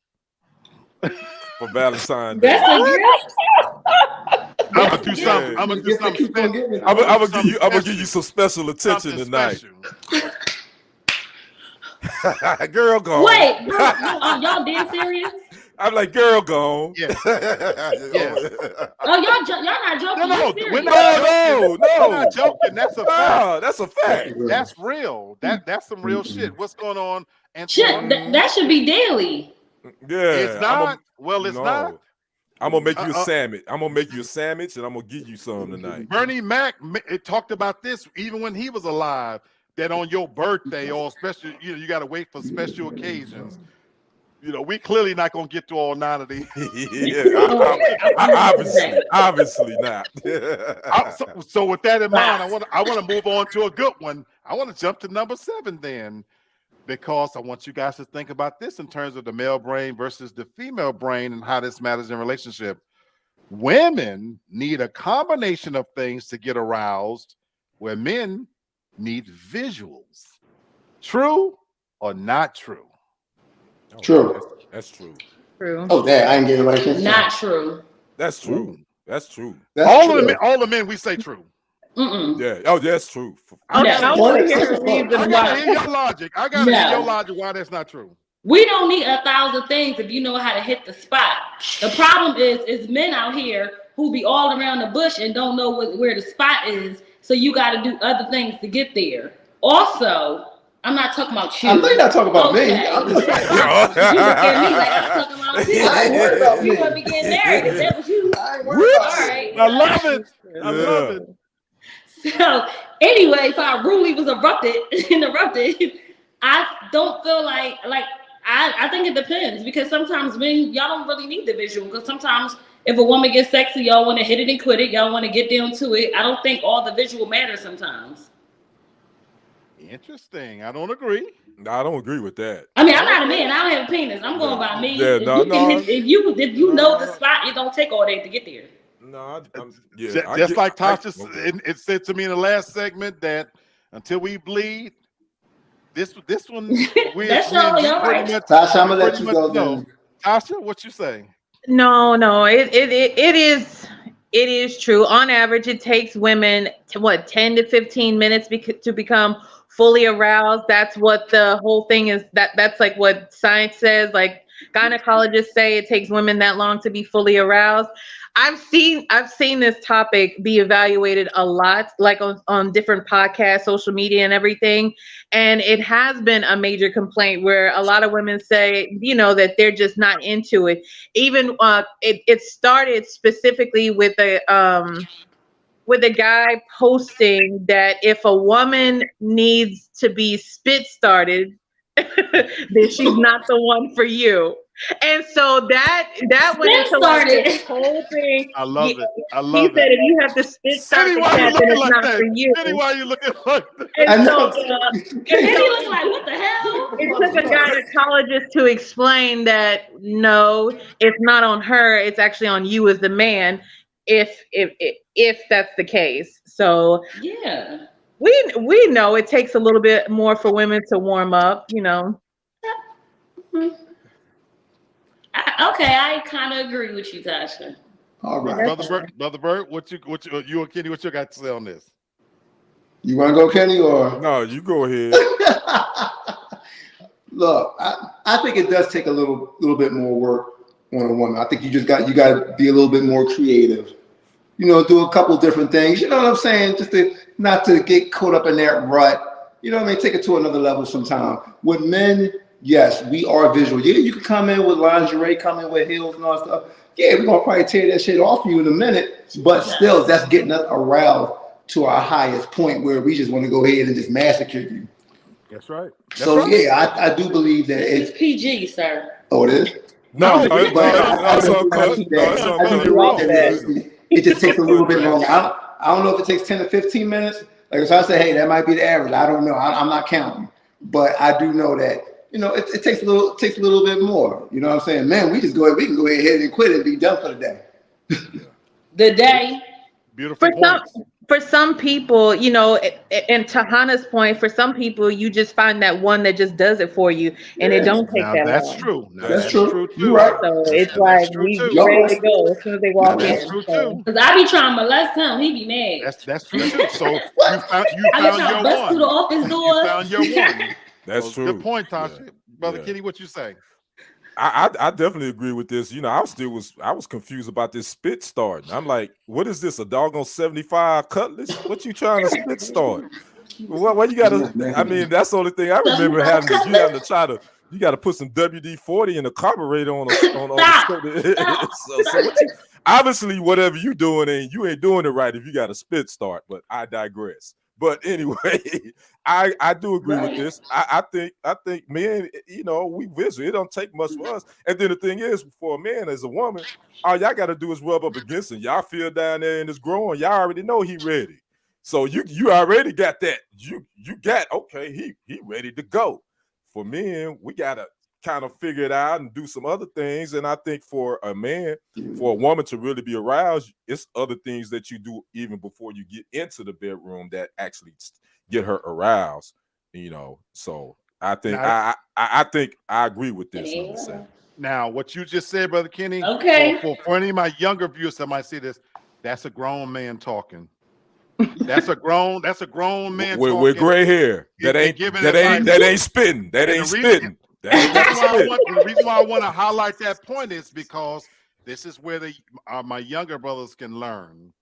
Speaker 3: for Valentine's Day.
Speaker 5: That's a gift.
Speaker 1: I'm gonna do
Speaker 5: Yeah.
Speaker 1: something. I'm gonna do something special.
Speaker 3: I'm gonna give you some special attention
Speaker 1: Something
Speaker 3: tonight.
Speaker 1: special.
Speaker 3: Girl, go.
Speaker 5: Wait, y'all dead serious?
Speaker 3: I'm like, girl, go.
Speaker 1: Yes.
Speaker 3: Yes.
Speaker 5: Oh, y'all not joking.
Speaker 1: No,
Speaker 5: You serious?
Speaker 1: we're not
Speaker 3: No.
Speaker 1: We're not joking. That's a fact.
Speaker 3: Ah, that's a fact.
Speaker 1: That's real. That's some real shit. What's going on? And
Speaker 5: Shit, that should be daily.
Speaker 3: Yeah.
Speaker 1: it's not. It's not.
Speaker 3: I'm gonna make you a sandwich. I'm gonna make you a sandwich, and I'm gonna give you some tonight.
Speaker 1: Bernie Mac talked about this even when he was alive. That on your birthday or special, you got to wait for special occasions. We clearly not gonna get to all 9 of these.
Speaker 3: Obviously not.
Speaker 1: So with that in mind, I want to move on to a good one. I want to jump to number 7 then, because I want you guys to think about this in terms of the male brain versus the female brain and how this matters in relationship. Women need a combination of things to get aroused, where men need visuals. True or not true?
Speaker 4: True.
Speaker 3: That's true.
Speaker 2: True.
Speaker 4: Oh, damn, I ain't getting right.
Speaker 5: Not true.
Speaker 3: That's true.
Speaker 1: Ooh.
Speaker 3: That's true.
Speaker 1: All the men, we say true.
Speaker 5: Mm-mm.
Speaker 3: Yeah. Oh, that's true.
Speaker 2: I want to hear the reason
Speaker 1: I gotta
Speaker 2: why.
Speaker 1: hear your logic. I gotta hear your logic why that's not true.
Speaker 5: We don't need 1,000 things if you know how to hit the spot. The problem is men out here who be all around the bush and don't know where the spot is. So you got to do other things to get there. Also, I'm not talking about you.
Speaker 4: I'm not talking about me.
Speaker 5: Okay.
Speaker 4: I'm just saying.
Speaker 5: You look at me like I'm talking about you.
Speaker 4: I ain't worried about me.
Speaker 5: You want to be getting married? If that was you,
Speaker 4: I ain't worried about
Speaker 5: all
Speaker 4: me.
Speaker 5: right.
Speaker 1: I love it. I love it.
Speaker 5: So anyway, if I rudely was interrupted, I don't feel like I think it depends, because sometimes men, y'all don't really need the visual, because sometimes If a woman gets sexy, y'all want to hit it and quit it. Y'all want to get down to it. I don't think all the visual matters sometimes.
Speaker 1: Interesting. I don't agree.
Speaker 3: No, I don't agree with that.
Speaker 5: I mean, I'm not a man. I don't have a penis. I'm going
Speaker 3: Yeah,
Speaker 5: by me.
Speaker 3: yeah,
Speaker 5: If
Speaker 3: no,
Speaker 5: you can
Speaker 3: no,
Speaker 5: hit, if you know the
Speaker 3: no,
Speaker 5: spot, it don't take all day to get there.
Speaker 3: no.
Speaker 1: Just like Tasha
Speaker 3: okay.
Speaker 1: it said to me in the last segment that until we bleed, this one
Speaker 5: That's
Speaker 1: we and
Speaker 5: all.
Speaker 1: you
Speaker 5: Y'all
Speaker 1: pretty
Speaker 5: right.
Speaker 1: much
Speaker 4: Tasha, I'm
Speaker 1: we
Speaker 4: gonna let
Speaker 1: pretty
Speaker 4: you
Speaker 1: much
Speaker 4: go
Speaker 1: know.
Speaker 4: then.
Speaker 1: Tasha, what you saying?
Speaker 2: No, it is true. On average, it takes women to what 10 to 15 minutes to become fully aroused. That's what the whole thing is. That's like what science says. Like gynecologists say, it takes women that long to be fully aroused. I've seen this topic be evaluated a lot, like on different podcasts, social media, and everything. And it has been a major complaint where a lot of women say, that they're just not into it. Even it started specifically with a guy posting that if a woman needs to be spit started, then she's not the one for you. And so that went
Speaker 5: Spin
Speaker 2: into like this
Speaker 5: started.
Speaker 2: whole thing.
Speaker 1: I
Speaker 2: Yeah,
Speaker 1: love it. I
Speaker 2: he
Speaker 1: love
Speaker 2: said
Speaker 1: it.
Speaker 2: if you have to spit start
Speaker 1: City,
Speaker 2: the
Speaker 1: why you
Speaker 2: cat, then
Speaker 1: looking
Speaker 2: it's
Speaker 1: like
Speaker 2: not for
Speaker 1: that?
Speaker 2: you.
Speaker 1: City, why you looking like that?
Speaker 2: And
Speaker 4: I
Speaker 2: so
Speaker 4: know.
Speaker 5: And then
Speaker 2: so
Speaker 5: he looked like, what the hell?
Speaker 2: it took a gynecologist to explain that no, it's not on her, it's actually on you as the man, if that's the case. So
Speaker 5: Yeah.
Speaker 2: we know it takes a little bit more for women to warm up.
Speaker 5: Okay, I kind of agree with you, Tasha.
Speaker 4: All
Speaker 1: Brother,
Speaker 4: right.
Speaker 1: brother Bert, you and Kenny, what you got to say on this?
Speaker 4: You want to go, Kenny, or?
Speaker 3: No, you go ahead.
Speaker 4: Look, I think it does take a little bit more work on a woman. I think you got to be a little bit more creative. Do a couple different things. You know what I'm saying? Just to not to get caught up in that rut. You know what I mean? Take it to another level sometime. With men, yes, we are visual. Yeah, you can come in with lingerie, come in with heels and all that stuff. Yeah, we're gonna probably tear that shit off you in a minute. But still, that's getting us aroused to our highest point where we just want to go ahead and just massacre you.
Speaker 1: That's right.
Speaker 4: Yeah, I do believe that
Speaker 5: This
Speaker 4: it's.
Speaker 5: is PG, sir.
Speaker 4: Oh, it is.
Speaker 3: No,
Speaker 1: No,
Speaker 3: no,
Speaker 1: we-
Speaker 3: no,
Speaker 4: But
Speaker 3: no, no,
Speaker 4: I
Speaker 3: it's
Speaker 4: do
Speaker 3: uncut.
Speaker 4: believe
Speaker 3: No, it's
Speaker 4: that I do
Speaker 3: uncut.
Speaker 2: You
Speaker 3: We're
Speaker 2: off
Speaker 4: believe
Speaker 3: good.
Speaker 2: that.
Speaker 4: it just takes a little bit
Speaker 3: Yeah.
Speaker 4: longer. I don't know if it takes 10 to 15 minutes. Like if I say, hey, that might be the average. I don't know. I'm not counting, but I do know that it takes a little bit more. You know what I'm saying? Man, we can go ahead and quit and be done for the day.
Speaker 5: The day.
Speaker 1: Beautiful
Speaker 2: For some
Speaker 1: points.
Speaker 2: for some people, and to Hannah's point, for some people, you just find that one that just does it for you, and it
Speaker 4: Yeah,
Speaker 2: don't take
Speaker 1: Now
Speaker 2: that
Speaker 1: that's
Speaker 2: long.
Speaker 1: true. Now
Speaker 3: That's
Speaker 4: that's
Speaker 1: that's
Speaker 3: true.
Speaker 4: true.
Speaker 1: true
Speaker 4: You're
Speaker 1: too.
Speaker 4: right.
Speaker 2: So
Speaker 3: That's
Speaker 2: it's
Speaker 1: Now
Speaker 3: true.
Speaker 1: that's
Speaker 2: like
Speaker 1: true
Speaker 2: we
Speaker 1: too.
Speaker 4: Y'all
Speaker 2: ready
Speaker 4: right.
Speaker 2: to go as soon as they
Speaker 4: Now
Speaker 2: walk
Speaker 1: That's
Speaker 2: in.
Speaker 4: that's
Speaker 1: true
Speaker 2: So
Speaker 1: too.
Speaker 5: Because I be trying to molest him. He be mad.
Speaker 1: That's true too. So you
Speaker 4: what?
Speaker 5: I be
Speaker 1: found
Speaker 5: trying to
Speaker 1: your
Speaker 5: bust through the
Speaker 1: one.
Speaker 5: office
Speaker 1: You
Speaker 5: door.
Speaker 1: found your one.
Speaker 3: That's
Speaker 1: So good
Speaker 3: true.
Speaker 1: point,
Speaker 3: Yeah.
Speaker 1: Tasha. Brother
Speaker 3: Yeah.
Speaker 1: Kenny, what you say?
Speaker 3: I definitely agree with this. I was confused about this spit starting. I'm like, what is this? A doggone 75 cutlass? What you trying to spit start? Why you gotta? I mean, that's the only thing I remember
Speaker 5: 75
Speaker 3: having is you having
Speaker 5: cutlass.
Speaker 3: to try to. You got to put some WD-40 in the carburetor on the
Speaker 5: Stop.
Speaker 3: shoulder.
Speaker 5: Stop.
Speaker 3: So what you obviously whatever you doing and you ain't doing it right if you got a spit start. But I digress. But anyway, I do agree with
Speaker 5: Right.
Speaker 3: this. I think men, we visual. It don't take much for us. And then the thing is, for a man as a woman, all y'all got to do is rub up against him. Y'all feel down there and it's growing. Y'all already know he ready. So you already got that. You got okay. He ready to go. For men, we gotta kind of figure it out and do some other things. And I think for a man, for a woman to really be aroused, it's other things that you do even before you get into the bedroom that actually get her aroused. So I think
Speaker 1: Now,
Speaker 3: I think I agree with this number
Speaker 5: Yeah.
Speaker 3: 7.
Speaker 1: now what you just said, Brother Kenny,
Speaker 5: Okay.
Speaker 1: for any of my younger viewers that might see this, that's a grown man talking. That's a grown man
Speaker 3: With
Speaker 1: talking
Speaker 3: gray hair
Speaker 1: and giving advice.
Speaker 3: that ain't spitting. That
Speaker 1: And the
Speaker 3: ain't
Speaker 1: reason
Speaker 3: spitting. That ain't got to spit.
Speaker 1: the reason why I want to highlight that point is because this is where my younger brothers can learn.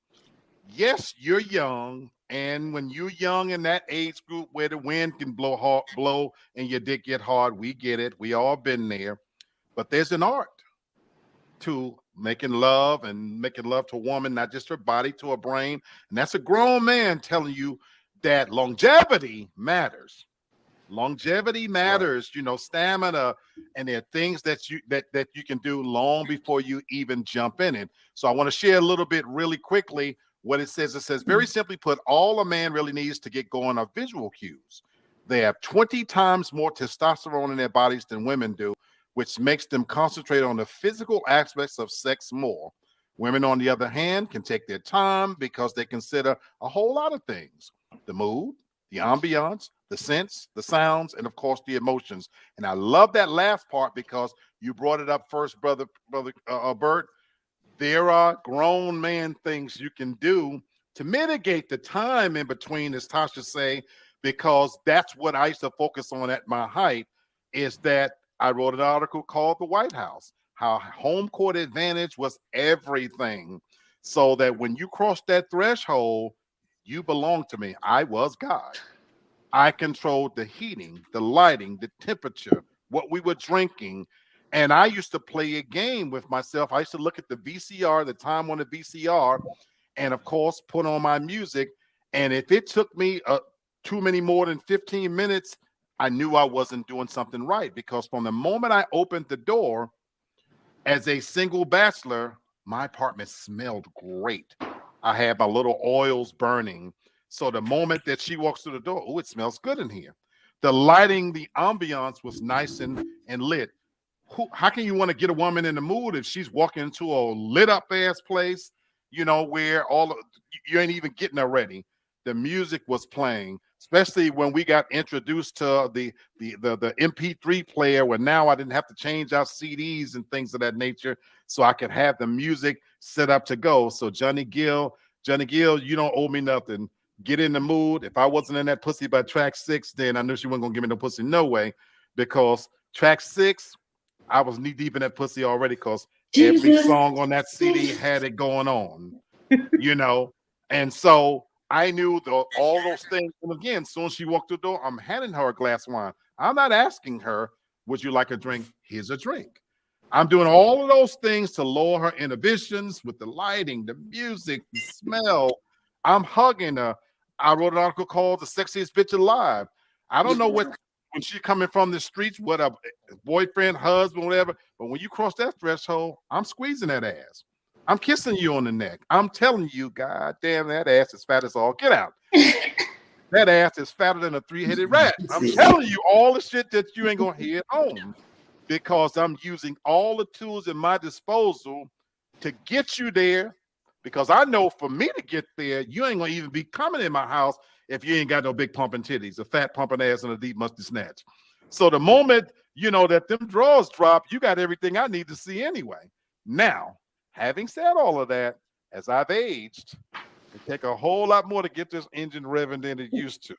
Speaker 1: Yes, you're young, and when you're young in that age group where the wind can blow and your dick get hard, we get it. We all been there. But there's an art to making love to a woman, not just her body, to her brain. And that's a grown man telling you that longevity matters. Longevity matters, stamina, and there are things that you can do long before you even jump in it. So I want to share a little bit really quickly what it says. It says, very simply put, all a man really needs to get going are visual cues. They have 20 times more testosterone in their bodies than women do, which makes them concentrate on the physical aspects of sex more. Women, on the other hand, can take their time because they consider a whole lot of things: the mood, the ambiance, the scents, the sounds, and of course the emotions. And I love that last part because you brought it up first, brother Bert. There are grown man things you can do to mitigate the time in between, as Tasha say, because that's what I used to focus on at my height. Is that I wrote an article called "The White House," how home court advantage was everything, so that when you cross that threshold, you belong to me. I was God. I controlled the heating, the lighting, the temperature, what we were drinking. And I used to play a game with myself. I used to look at the VCR, the time on the VCR, and of course, put on my music. And if it took me too many more than 15 minutes, I knew I wasn't doing something right, because from the moment I opened the door as a single bachelor, my apartment smelled great. I had my little oils burning. So the moment that she walks through the door, oh, it smells good in here. The lighting, the ambiance was nice and lit. How can you want to get a woman in the mood if she's walking into a lit up ass place, where you ain't even getting her ready? The music was playing, especially when we got introduced to the MP3 player, where now I didn't have to change out CDs and things of that nature, so I could have the music set up to go. So Johnny Gill, you don't owe me nothing. Get in the mood. If I wasn't in that pussy by track 6, then I knew she wasn't gonna give me no pussy, no way, because track 6, I was knee deep in that pussy already, because every song on that CD had it going on, and so I knew all those things. And again, as soon as she walked through the door, I'm handing her a glass of wine. I'm not asking her, would you like a drink? Here's a drink. I'm doing all of those things to lower her inhibitions with the lighting, the music, the smell. I'm hugging her. I wrote an article called "The Sexiest Bitch Alive." I don't know what, when she's coming from the streets, what a boyfriend, husband, whatever, but when you cross that threshold, I'm squeezing that ass. I'm kissing you on the neck. I'm telling you, God damn, that ass is fat as all get out. That ass is fatter than a 3-headed rat. I'm telling you all the shit that you ain't gonna hear at home, because I'm using all the tools at my disposal to get you there. Because I know for me to get there, you ain't gonna even be coming in my house if you ain't got no big pumping titties, a fat pumping ass, and a deep musty snatch. So the moment that them drawers drop, you got everything I need to see anyway. Now, having said all of that, as I've aged, it take a whole lot more to get this engine revving than it used to.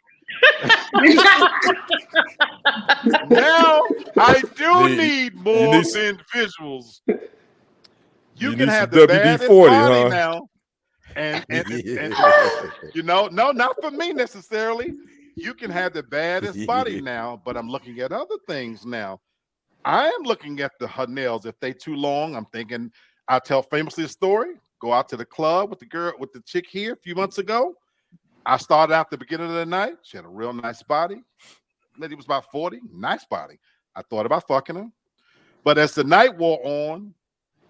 Speaker 1: Now I do need more than visuals. You can
Speaker 3: need
Speaker 1: have
Speaker 3: some
Speaker 1: the baddest
Speaker 3: WD-40,
Speaker 1: body
Speaker 3: huh?
Speaker 1: now, and no, not for me necessarily. You can have the baddest body now, but I'm looking at other things now. I am looking at her nails. If they too long, I'm thinking. I tell famously a story. Go out to the club with the chick here a few months ago. I started out the beginning of the night. She had a real nice body. Lady was about 40, nice body. I thought about fucking her. But as the night wore on,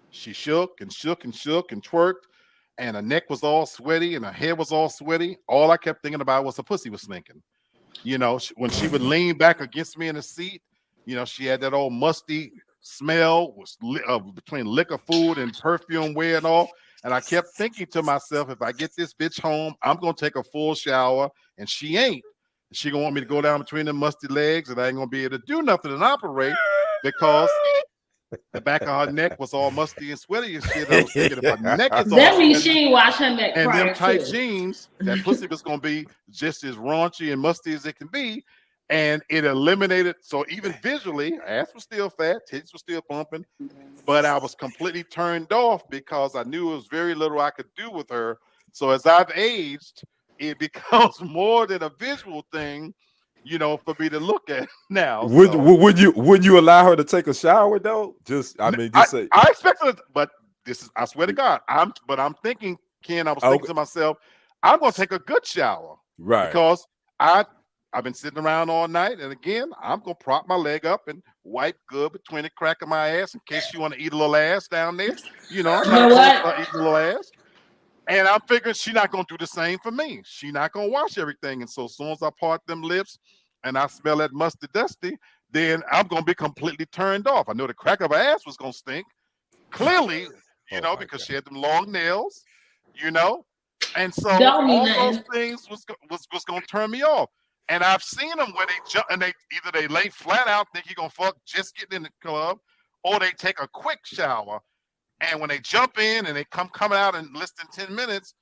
Speaker 1: she shook and shook and shook and twerked, and her neck was all sweaty and her hair was all sweaty. All I kept thinking about was her pussy was stinking. When she would lean back against me in the seat, she had that old musty smell between liquor, food, and perfume wear and all. And I kept thinking to myself, if I get this bitch home, I'm going to take a full shower, and she ain't. She going to want me to go down between them musty legs, and I ain't going to be able to do nothing and operate, because the back of her neck was all musty and sweaty and shit. I was thinking, if her neck is all
Speaker 5: That means
Speaker 1: sweaty
Speaker 5: she ain't washed her neck
Speaker 1: and them
Speaker 5: prior
Speaker 1: tight
Speaker 5: to.
Speaker 1: jeans, that pussy was going to be just as raunchy and musty as it can be. And it eliminated, so even visually, ass was still fat, tits were still pumping, but I was completely turned off because I knew it was very little I could do with her. So as I've aged, it becomes more than a visual thing, for me to look at now.
Speaker 3: Would you allow her to take a shower though? Just say.
Speaker 1: I expected it, but I swear to God, I'm thinking, Ken, I was thinking to myself, I'm gonna take a good shower,
Speaker 3: Right,
Speaker 1: because I I've been sitting around all night, and again, I'm gonna prop my leg up and wipe good between the crack of my ass in case you want to eat a little ass down there. I'm
Speaker 2: You know
Speaker 1: not opposed
Speaker 2: what?
Speaker 1: to eating a little ass. And I'm figuring she's not gonna do the same for me. She not gonna wash everything. And so as soon as I part them lips and I smell that musty dusty, then I'm gonna be completely turned off. I know the crack of her ass was gonna stink. Clearly,
Speaker 3: Oh my
Speaker 1: because
Speaker 3: God.
Speaker 1: she had them long nails, you know. And so
Speaker 5: Don't mean
Speaker 1: all those
Speaker 5: nothing.
Speaker 1: things was gonna turn me off. And I've seen them where they jump and they either they lay flat out, think you're gonna fuck just getting in the club, or they take a quick shower. And when they jump in and they coming out in less than 10 minutes,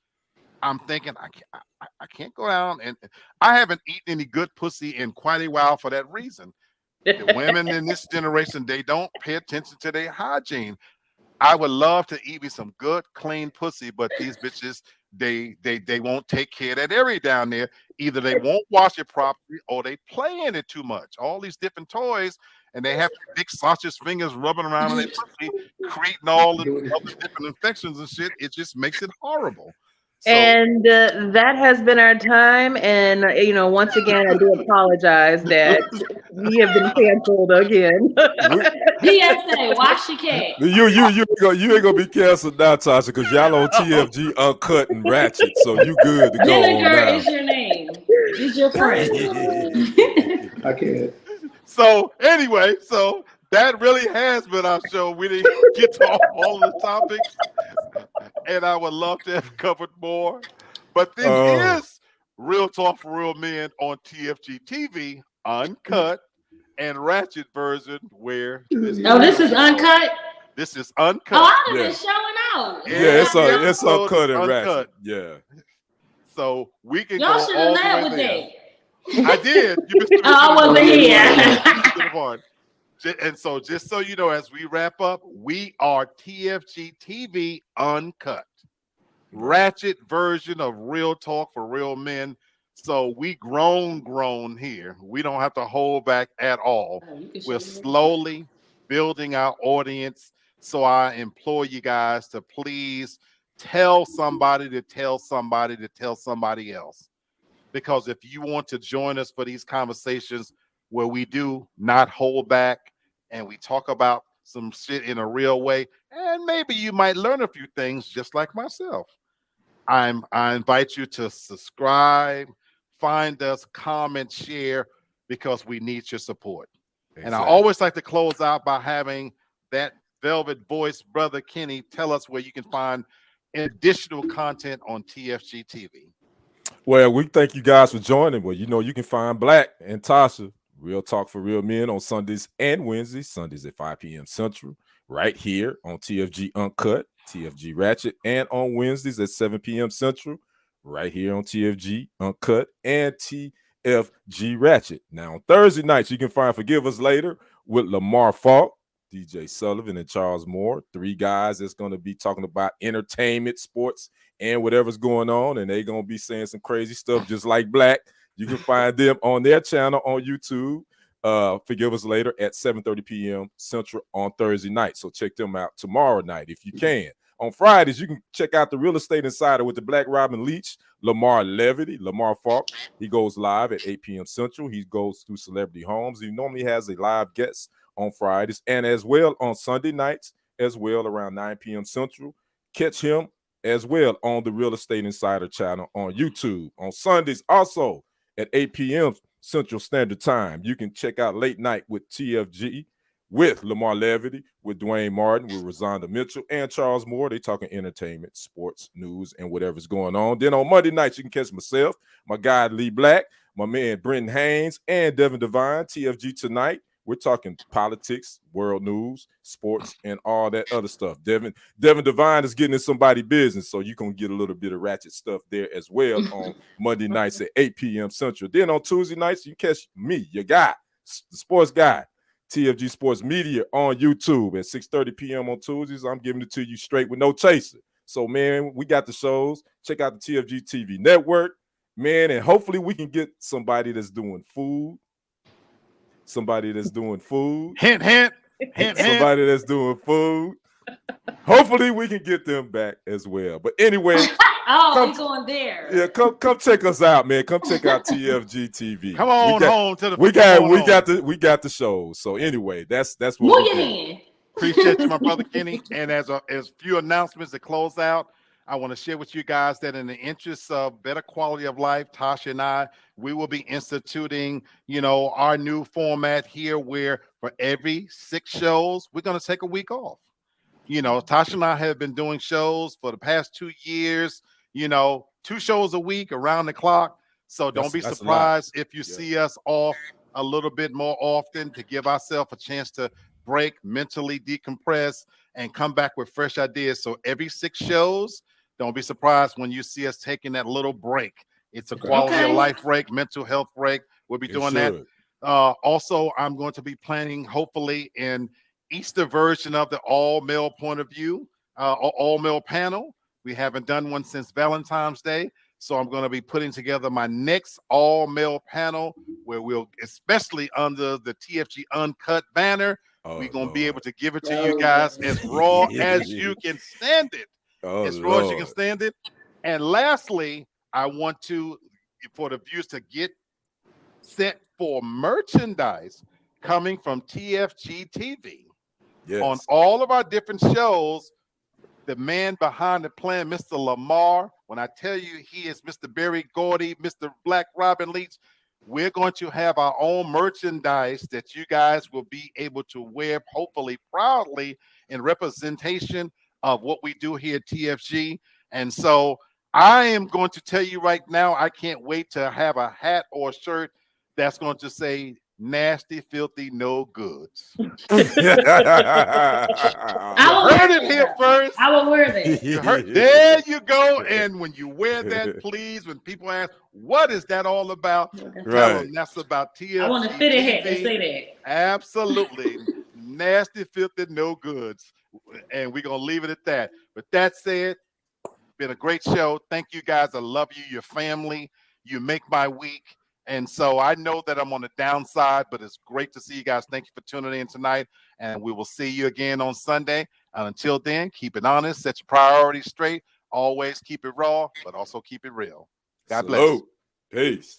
Speaker 1: I'm thinking I can't go down, and I haven't eaten any good pussy in quite a while for that reason. The women in this generation, they don't pay attention to their hygiene. I would love to eat me some good, clean pussy, but these bitches, they won't take care of that area down there. Either they won't wash it properly or they play in it too much. All these different toys, and they have big sausage fingers rubbing around in their pussy, creating all the other different infections and shit. It just makes it horrible. So
Speaker 2: And that has been our time. And, once again, I do apologize that we have been canceled again.
Speaker 3: We,
Speaker 5: PSA, wash your cat.
Speaker 3: you ain't gonna be canceled now, Tasha, because y'all on TFG Uncut and Ratchet, so you good to go on
Speaker 5: Vinegar
Speaker 3: now.
Speaker 5: is your name. Is your friend.
Speaker 4: I can't.
Speaker 1: so anyway, so that really has been our show. We didn't get to all of the topics, and I would love to have covered more. But this
Speaker 3: Oh,
Speaker 1: is Real Talk for Real Men on TFG TV, uncut and ratchet version, where this
Speaker 5: Oh,
Speaker 1: is
Speaker 5: this is uncut.
Speaker 1: this is
Speaker 5: Oh,
Speaker 1: uncut.
Speaker 5: I've been
Speaker 3: yeah,
Speaker 5: showing out.
Speaker 3: yeah.
Speaker 1: Every
Speaker 3: It's
Speaker 1: episode is
Speaker 3: Uncut and Ratchet.
Speaker 1: uncut,
Speaker 3: Yeah.
Speaker 1: so we can
Speaker 5: Y'all
Speaker 1: go
Speaker 5: should have
Speaker 1: all the
Speaker 5: led
Speaker 1: way
Speaker 5: with
Speaker 1: there.
Speaker 5: that.
Speaker 1: I did. You missed
Speaker 5: Oh, I
Speaker 1: the
Speaker 5: wasn't
Speaker 1: part.
Speaker 5: here.
Speaker 1: You missed the part. And so, just so you know, as we wrap up, we are TFG TV Uncut, ratchet version of Real Talk for Real Men. So we grown here. We don't have to hold back at all.
Speaker 5: Oh, you can show
Speaker 1: We're
Speaker 5: me.
Speaker 1: slowly building our audience. So I implore you guys to please tell somebody to tell somebody to tell somebody else. Because if you want to join us for these conversations where we do not hold back and we talk about some shit in a real way, and maybe you might learn a few things just like myself. I invite you to subscribe, find us, comment, share, because we need your support. And I
Speaker 3: Exactly.
Speaker 1: always like to close out by having that velvet voice, Brother Kenny, tell us where you can find additional content on TFG TV.
Speaker 3: Well, we thank you guys for joining. Well, you can find Black and Tasha, Real Talk for Real Men, on Sundays and Wednesdays, Sundays at 5 p.m. Central, right here on TFG Uncut, TFG Ratchet, and on Wednesdays at 7 p.m. Central, right here on TFG Uncut and TFG Ratchet. Now, on Thursday nights, you can find Forgive Us Later with Lamar Falk, DJ Sullivan, and Charles Moore, three guys that's going to be talking about entertainment, sports, and whatever's going on, and they're gonna be saying some crazy stuff just like Black. You can find them on their channel on YouTube. Forgive Us Later at 7:30 p.m. Central on Thursday night. So check them out tomorrow night if you can. On Fridays, you can check out the Real Estate Insider with the Black Robin Leach, Lamar Levity, Lamar Falk. He goes live at 8 p.m. Central. He goes through celebrity homes. He normally has a live guest on Fridays and as well on Sunday nights, as well around 9 p.m. Central. Catch him as well on the Real Estate Insider channel on YouTube. On Sundays, also at 8 p.m. Central Standard Time, you can check out Late Night with TFG with Lamar Levity, with Dwayne Martin, with Rosonda Mitchell, and Charles Moore. They talking entertainment, sports, news, and whatever's going on. Then on Monday nights, you can catch myself, my guy Lee Black, my man Brenton Haynes, and Devin Devine, TFG Tonight. We're talking politics, world news, sports, and all that other stuff. Devin Devine is getting in somebody's business, so you're going to get a little bit of ratchet stuff there as well on Monday nights at 8 p.m. Central. Then on Tuesday nights, you catch me, your guy, the sports guy, TFG Sports Media on YouTube at 6:30 p.m. on Tuesdays. I'm giving it to you straight with no chaser. So, man, we got the shows. Check out the TFG TV network, man, and hopefully we can get somebody that's doing food,
Speaker 1: Hint, hint, hint, hint.
Speaker 3: somebody that's doing food. Hopefully we can get them back as well. But anyway,
Speaker 5: Oh, we
Speaker 3: Come,
Speaker 5: going there.
Speaker 3: yeah, come check us out, man. Come check out TFG TV.
Speaker 1: Come on home to the
Speaker 3: we
Speaker 1: come
Speaker 3: got
Speaker 1: on
Speaker 3: we
Speaker 1: home.
Speaker 3: got the we got the shows. So anyway, that's what
Speaker 5: Move
Speaker 3: we
Speaker 5: your
Speaker 3: do.
Speaker 5: hand.
Speaker 1: Appreciate you, my brother Kenny. And as few announcements to close out, I want to share with you guys that in the interest of better quality of life, Tasha and I, we will be instituting, our new format here where for every 6 shows, we're going to take a week off. Tasha and I have been doing shows for the past 2 years, 2 shows a week around the clock. So don't be
Speaker 3: That's a lot.
Speaker 1: surprised if you
Speaker 3: Yeah.
Speaker 1: see us off a little bit more often to give ourselves a chance to break, mentally decompress, and come back with fresh ideas. So every 6 shows, don't be surprised when you see us taking that little break. It's a quality of
Speaker 5: Okay.
Speaker 1: life break, mental health break. We'll be
Speaker 3: It
Speaker 1: doing that.
Speaker 3: should.
Speaker 1: Also, I'm going to be planning, hopefully, in Easter version of the all male point of view, all male panel. We haven't done one since Valentine's Day. So I'm going to be putting together my next all male panel where we'll, especially under the TFG Uncut banner, we're
Speaker 3: Oh
Speaker 1: going to be able
Speaker 3: Lord.
Speaker 1: to give it to you guys as raw as you can stand it.
Speaker 3: Oh
Speaker 1: As raw as you can
Speaker 3: Lord.
Speaker 1: stand it. And lastly, I want for the viewers to get set for merchandise coming from TFG TV on
Speaker 3: Yes.
Speaker 1: all of our different shows. The man behind the plan, Mr. Lamar. When I tell you he is Mr. Barry Gordy, Mr. Black Robin Leach, we're going to have our own merchandise that you guys will be able to wear, hopefully proudly, in representation of what we do here at TFG. And so I am going to tell you right now, I can't wait to have a hat or a shirt that's going to say nasty, filthy, no goods.
Speaker 5: I
Speaker 1: You
Speaker 5: will
Speaker 1: heard
Speaker 5: wear
Speaker 1: it here
Speaker 5: that.
Speaker 1: first.
Speaker 5: I will wear that.
Speaker 1: You heard, there you go. And when you wear that, please, when people ask, what is that all about? Tell
Speaker 3: Right.
Speaker 1: them that's about
Speaker 5: I want a
Speaker 1: TFG
Speaker 5: fitted hat that
Speaker 1: TV.
Speaker 5: say that.
Speaker 1: Absolutely. Nasty, filthy, no goods. And we're going to leave it at that. But that said, been a great show. Thank you guys. I love you, your family. You make my week. And so I know that I'm on the downside, but it's great to see you guys. Thank you for tuning in tonight. And we will see you again on Sunday. And until then, keep it honest, set your priorities straight. Always keep it raw, but also keep it real. God bless.
Speaker 3: Salute. Peace.